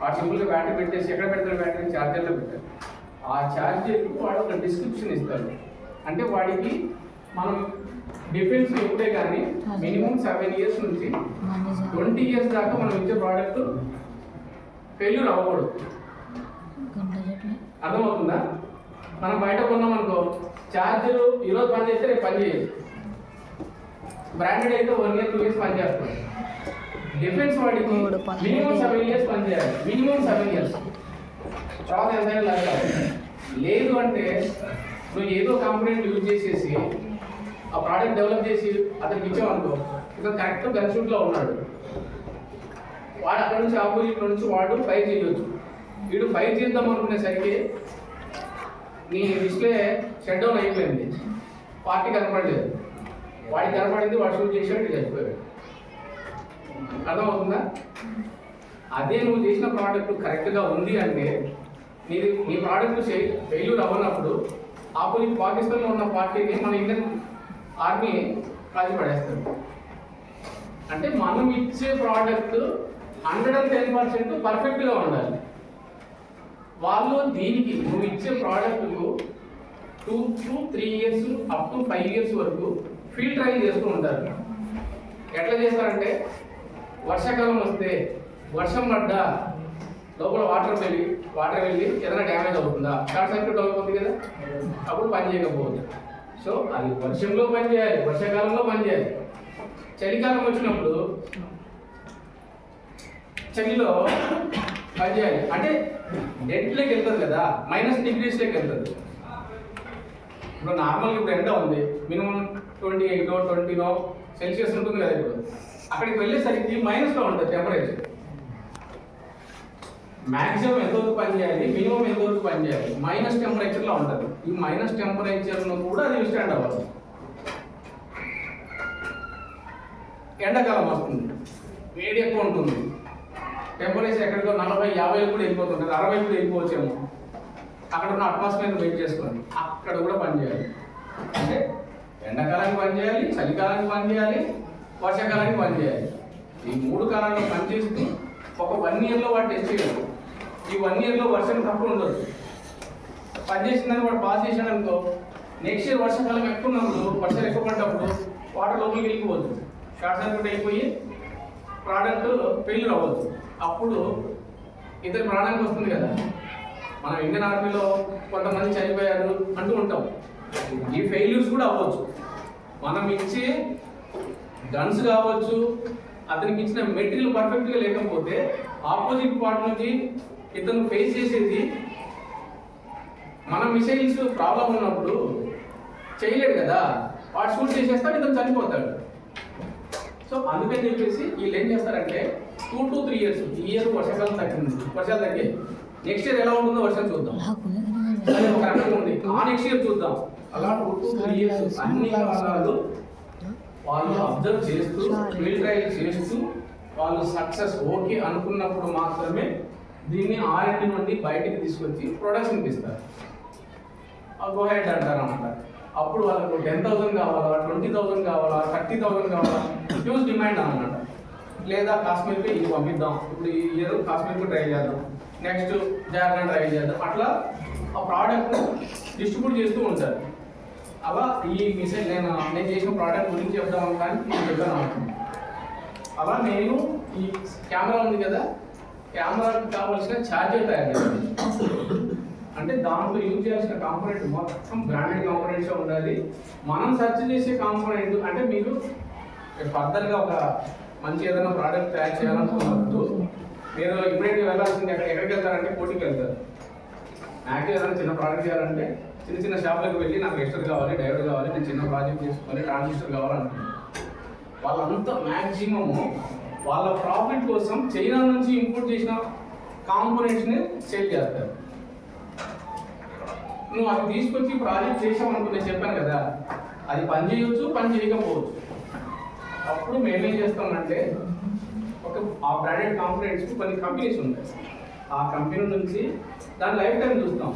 వాడు సింపుల్గా బ్యాటరీ పెట్టేసి ఎక్కడ పెడతాడు? బ్యాటరీ ఛార్జర్లో పెట్టారు. ఆ ఛార్జర్కి వాడు ఒక డిస్క్రిప్షన్ ఇస్తాడు. అంటే వాడికి మనం డిఫెన్స్ ఉంటే కానీ మినిమం 7 years నుంచి 20 years దాకా మనం ఇచ్చే ప్రోడక్ట్ ఫెయిల్యూర్ అవ్వకూడదు. అర్థమవుతుందా? మనం బయట కొన్నాం అనుకో, ఛార్జర్ ఈరోజు పని చేస్తే రేపు పని చేయదు. బ్రాండెడ్ అయితే 1 year 2 years పని చేస్తాం. డిఫెన్స్ వాడికి మినిమం 7 years పని చేయాలి. Minimum 7 years. తర్వాత ఎంతైనా లాగాలి. లేదు అంటే నువ్వు ఏదో కాంపోనెంట్ యూజ్ చేసేసి ఆ ప్రోడక్ట్ డెవలప్ చేసి అతనికి ఇచ్చామనుకో, ఇతను కరెక్ట్ గన్షూట్లో ఉన్నాడు, వాడు అక్కడ నుంచి ఆపోజిట్ నుంచి వాడు ఫైర్ చేయొచ్చు. వీడు ఫైర్ చేద్దాం అనుకునేసరికి నీ డిస్ప్లే షట్ డౌన్ అయిపోయింది, పార్టీ కనపడలేదు. వాడికి కనపడింది, వాడు షూట్ చేసాడు, చచ్చిపోయాడు. అర్థమవుతుందా? అదే నువ్వు చేసిన ప్రోడక్ట్ కరెక్ట్గా ఉంది అంటే నీ ప్రోడక్ట్ ఫెయిల్యూర్ అవ్వనప్పుడు ఆపోజిట్ పాకిస్తాన్లో ఉన్న పార్టీని మన ఇండియన్ ఆర్మీ కాల్చి పడేస్తుంది. అంటే మనం ఇచ్చే ప్రోడక్ట్ 110% పర్ఫెక్ట్గా ఉండాలి. వాళ్ళు దీనికి నువ్వు ఇచ్చే ప్రోడక్ట్కు 2 to 3 years up to 5 years వరకు ఫీల్డ్ ట్రయల్ చేస్తూ ఉంటారు. ఎట్లా చేస్తారంటే వర్షాకాలం వస్తే వర్షం పడ్డా లోపల వాటర్ వెళ్ళి ఏదైనా డ్యామేజ్ అవుతుందా, షార్ట్ సర్క్యూట్ అవుతుంది కదా, అప్పుడు పని చేయకపోవచ్చు. సో అది వర్షంలో పని చేయాలి, వర్షాకాలంలో పని చేయాలి. చలికాలం వచ్చినప్పుడు చలిలో పని చేయాలి. అంటే డెట్లోకి వెళ్తుంది కదా, -degreesలోకి వెళ్తుంది. ఇప్పుడు నార్మల్గా ఇప్పుడు ఎండ ఉంది, మినిమం 28 20 సెల్సియస్ ఉంటుంది కదా. ఇప్పుడు అక్కడికి వెళ్ళేసరికి మైనస్లో ఉంటుంది టెంపరేచర్. మ్యాక్సిమం ఎంతవరకు పని చేయాలి, మినిమం ఎంతవరకు పని చేయాలి, మైనస్ టెంపరేచర్లో ఉంటుంది. ఈ మైనస్ టెంపరేచర్ను కూడా అది విస్టాండ్ అవ్వాలి. ఎండాకాలం వస్తుంది, వేడి ఎక్కువ ఉంటుంది, టెంపరేచర్ ఎక్కడికో 40 50 కూడా వెళ్ళిపోతుంటుంది, 60 కూడా వెళ్ళిపోవచ్చేమో. అక్కడ ఉన్న అట్మాస్ఫియర్ వెయిట్ చేసుకోండి, అక్కడ కూడా పనిచేయాలి. అంటే ఎండాకాలానికి పనిచేయాలి, చలికాలానికి పనిచేయాలి, వర్షాకాలానికి పనిచేయాలి. ఈ 3 కాలాల్లో పనిచేస్తూ ఒక 1 ఇయర్లో వాడు టెస్ట్ చేయాలి. ఈ 1 ఇయర్లో వర్షం తక్కువ ఉండదు. పనిచేసిందని వాడు పాస్ చేసాడు అనుకో, నెక్స్ట్ ఇయర్ వర్షాకాలం ఎక్కువ ఉన్నప్పుడు, వర్షాలు ఎక్కువ పడ్డప్పుడు వాటర్ లోపలికి వెళ్ళిపోవచ్చు, షార్ట్ సర్క్యూట్ అయిపోయి ప్రోడక్ట్ ఫెయిల్యూర్ అవ్వచ్చు. అప్పుడు ఇతని ప్రాణానికి వస్తుంది కదా. మనం ఇండియన్ ఆర్మీలో కొంతమంది చనిపోయారు అంటూ ఉంటాం. ఈ ఫెయిల్యూర్స్ కూడా అవ్వచ్చు. మనం ఇచ్చే గన్స్ కావచ్చు, అతనికి ఇచ్చిన మెటీరియల్ పర్ఫెక్ట్గా లేకపోతే ఆపోజిట్ పార్ట్ నుంచి ఇతను ఫేస్ చేసేది, మన మిసైల్స్ ప్రాబ్లం ఉన్నప్పుడు చేయలేడు కదా, వాడు షూట్ చేసేస్తాడు, ఇతను చనిపోతాడు. సో అందుకని చెప్పేసి వీళ్ళు ఏం చేస్తారంటే 2 to 3 years, ఈ ఇయర్ వర్షాకాలం తగ్గింది, వర్షాలు తగ్గాయి, నెక్స్ట్ ఇయర్ ఎలా ఉంటుందో వర్షం చూద్దాం, అది ఒక రకంగా ఉంది, ఆ నెక్స్ట్ ఇయర్ చూద్దాం. అలా 2 to 3 years అన్ని కాలాలు వాళ్ళు అబ్జర్వ్ చేస్తూ, ఫీల్డ్ ట్రయల్ చేస్తూ, వాళ్ళు సక్సెస్ ఓకే అనుకున్నప్పుడు మాత్రమే దీన్ని R&D నుండి బయటికి తీసుకొచ్చి ప్రొడక్షన్కి ఇస్తారు. గో హెడ్ అంటారు అన్నమాట. అప్పుడు వాళ్ళకు 10,000 కావాలా, 20,000 కావాలా, 30,000 కావాలా, హ్యూజ్ డిమాండ్ అన్నమాట. లేదా కాశ్మీర్కి ఇది పంపిద్దాం, ఇప్పుడు ఈ ఇయర్ కాశ్మీర్కి ట్రై చేద్దాం, నెక్స్ట్ జార్ఖండ్ ట్రై చేద్దాం, అట్లా ఆ ప్రోడక్ట్ డిస్ట్రిబ్యూట్ చేస్తూ ఉంటారు. అలా ఈ మిసైల్ నేను చేసిన ప్రోడక్ట్ గురించి చెప్దాం కానీ నేను చెప్పాను అనుకుంటున్నాను. అలా నేను ఈ కెమెరా ఉంది కదా, కెమెరాకి కావాల్సిన ఛార్జర్ తయారు చేయాలి. అంటే దాంట్లో యూజ్ చేయాల్సిన కాంపోనెంట్ మొత్తం బ్రాండెడ్ కాంపోనెంట్స్ ఉండాలి. మనం సెర్చ్ చేసే కాంపోనెంట్ అంటే మీరు ఫర్దర్గా ఒక మంచి ఏదైనా ప్రోడక్ట్ తయారు చేయాలనుకున్నప్పుడు మీరు ఇమీడియట్గా వెళ్ళాల్సింది ఎక్కడికి వెళ్తారంటే కోటికి వెళ్తారు. నాకు ఏదైనా చిన్న ప్రోడక్ట్ చేయాలంటే చిన్న షాప్లకు వెళ్ళి నాకు రెజిస్టర్ కావాలి, డయోడ్ కావాలి, నేను చిన్న ప్రాజెక్ట్ చేసుకోవాలి, ట్రాన్సిస్టర్ కావాలనుకుంటున్నాను. వాళ్ళంతా మ్యాక్సిమము వాళ్ళ ప్రాఫిట్ కోసం చైనా నుంచి ఇంపోర్ట్ చేసిన కాంపోనెంట్స్ని సేల్ చేస్తారు. నువ్వు అది తీసుకొచ్చి ప్రాజెక్ట్ చేసావు అనుకో, నేను చెప్పాను కదా, అది పని చేయొచ్చు, పని చేయకపోవచ్చు. అప్పుడు మేమేం చేస్తామంటే ఆ బ్రాండెడ్ కాంపోనెంట్స్కి కొన్ని కంపెనీస్ ఉంటాయి, ఆ కంపెనీ నుంచి దాని లైఫ్ టైం చూస్తాం.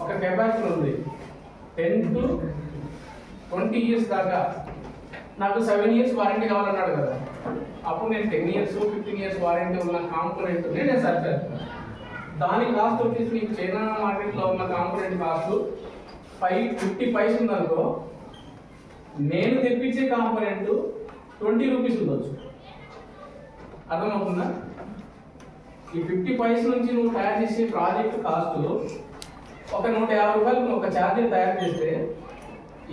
ఒక కెపాసిటీ ఉంది 10 to 20 years దాకా, నాకు 7 years వారంటీ కావాలన్నాడు కదా, అప్పుడు నేను 10 years 15 years వారంటీ ఉన్న కాంపోనెంట్ నేను సర్చ్ చేస్తాను. దాని కాస్ట్ వచ్చేసి నీకు చైనా మార్కెట్లో ఉన్న కాంపోనెంట్ కాస్ట్ 50 పైస్ ఉందనుకో, నేను తెప్పించే కాంపోనెంట్ 20 రూపీస్ ఉండొచ్చు. అర్థమవుతుందా? ఈ 50 పైస్ నుంచి నువ్వు తయారు చేసే ప్రాజెక్ట్ కాస్ట్ ఒక 150 రూపాయలు ఒక ఛార్జర్ తయారు చేస్తే,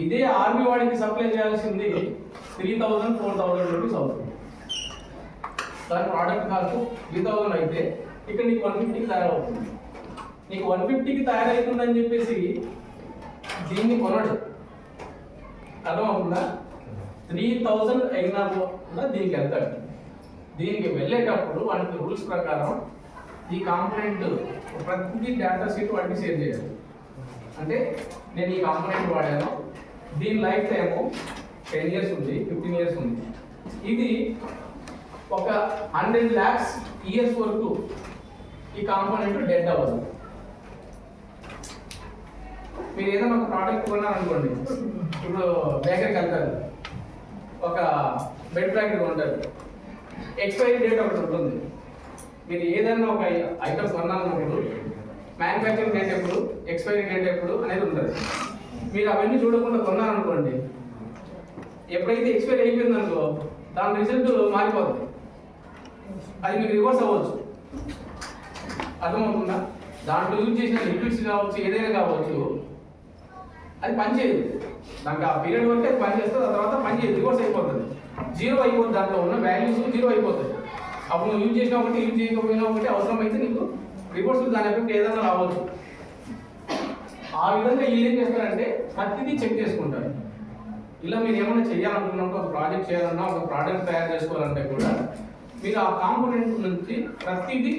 ఇదే ఆర్మీ వాడికి సప్లై చేయాల్సింది 3,000 4,000 రూపీస్ అవుతుంది. దాని ప్రోడక్ట్ కాస్ట్ 3,000 అయితే ఇక్కడ నీకు 150కి తయారవుతుంది. నీకు 150కి తయారవుతుందని చెప్పేసి దీన్ని కొనడు. అర్థమవుతుందా? 3,000 అయినా కూడా దీనికి వెళ్తాడు. దీనికి వెళ్ళేటప్పుడు వాడికి రూల్స్ ప్రకారం ఈ కాంపోనెంట్ ప్రతి డేటా షీట్ వాడికి షేర్ చేయాలి. అంటే నేను ఈ కాంపోనెంట్ వాడాను, దీని లైఫ్ టైము 10 years ఉంది, 15 years ఉంది. ఇది ఒక 100 lakhs years వరకు ఈ కాంపోనెంట్ డెడ్ అవ్వదు. మీరు ఏదైనా ఒక ప్రోడక్ట్ కొన్నారనుకోండి, ఇప్పుడు బేకరీకి వెళ్తారు, ఒక బెడ్ ప్యాకెట్ కొంటారు, ఎక్స్పైరీ డేట్ ఒకటి ఉంటుంది. మీరు ఏదైనా ఒక ఐటమ్ కొనాలన్నప్పుడు మ్యానుఫ్యాక్చరింగ్ డేట్ ఎప్పుడు, ఎక్స్పైరీ డేట్ ఎప్పుడు అనేది ఉంటుంది. మీరు అవన్నీ చూడకుండా కొన్నారనుకోండి, ఎప్పుడైతే ఎక్స్పైరీ అయిపోయిందనుకో దాని రిజల్ట్ మారిపోతుంది, అది మీకు రివర్స్ అవ్వచ్చు. అర్థమవుతుందా? దాంట్లో యూజ్ చేసిన లిక్విడ్స్ కావచ్చు, ఏదైనా కావచ్చు, అది పనిచేయదు. దానికి ఆ పీరియడ్ వరకు అది పనిచేస్తుంది, ఆ తర్వాత పనిచేయదు, రివర్స్ అయిపోతుంది, జీరో అయిపోతుంది. దాంట్లో ఉన్న వాల్యూస్ జీరో అయిపోతుంది. అప్పుడు నువ్వు యూజ్ చేసిన ఒకటి, యూజ్ చేయకపోయినా ఒకటి, అవసరమైతే నీకు రివర్స్ దాని ఎఫెక్ట్ ఏదైనా రావచ్చు. ఆ విధంగా వీళ్ళు ఏం చేస్తారంటే ప్రతిదీ చెక్ చేసుకుంటారు. ఇలా మీరు ఏమైనా చేయాలనుకున్నప్పుడు, ఒక ప్రాజెక్ట్ చేయాలన్నా, ఒక ప్రోడక్ట్ తయారు చేసుకోవాలంటే కూడా మీరు ఆ కాంపోనెంట్ నుంచి ప్రతిదీ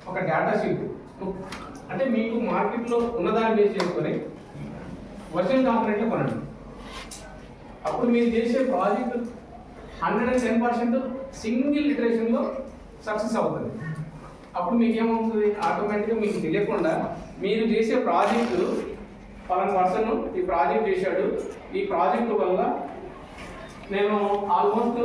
ఒక డేటా షీట్, అంటే మీకు మార్కెట్లో ఉన్నదాన్ని బేస్ చేసుకొని వర్చువల్ కాంపోనెంట్లో కొనండి. అప్పుడు మీరు చేసే ప్రాజెక్ట్ 110% సింగిల్ ఇటరేషన్లో సక్సెస్ అవుతుంది. అప్పుడు మీకు ఏమవుతుంది, ఆటోమేటిక్గా మీకు తెలియకుండా మీరు చేసే ప్రాజెక్టు పలానా పర్సన్ ఈ ప్రాజెక్ట్ చేశాడు, ఈ ప్రాజెక్టు వల్ల నేను ఆల్మోస్ట్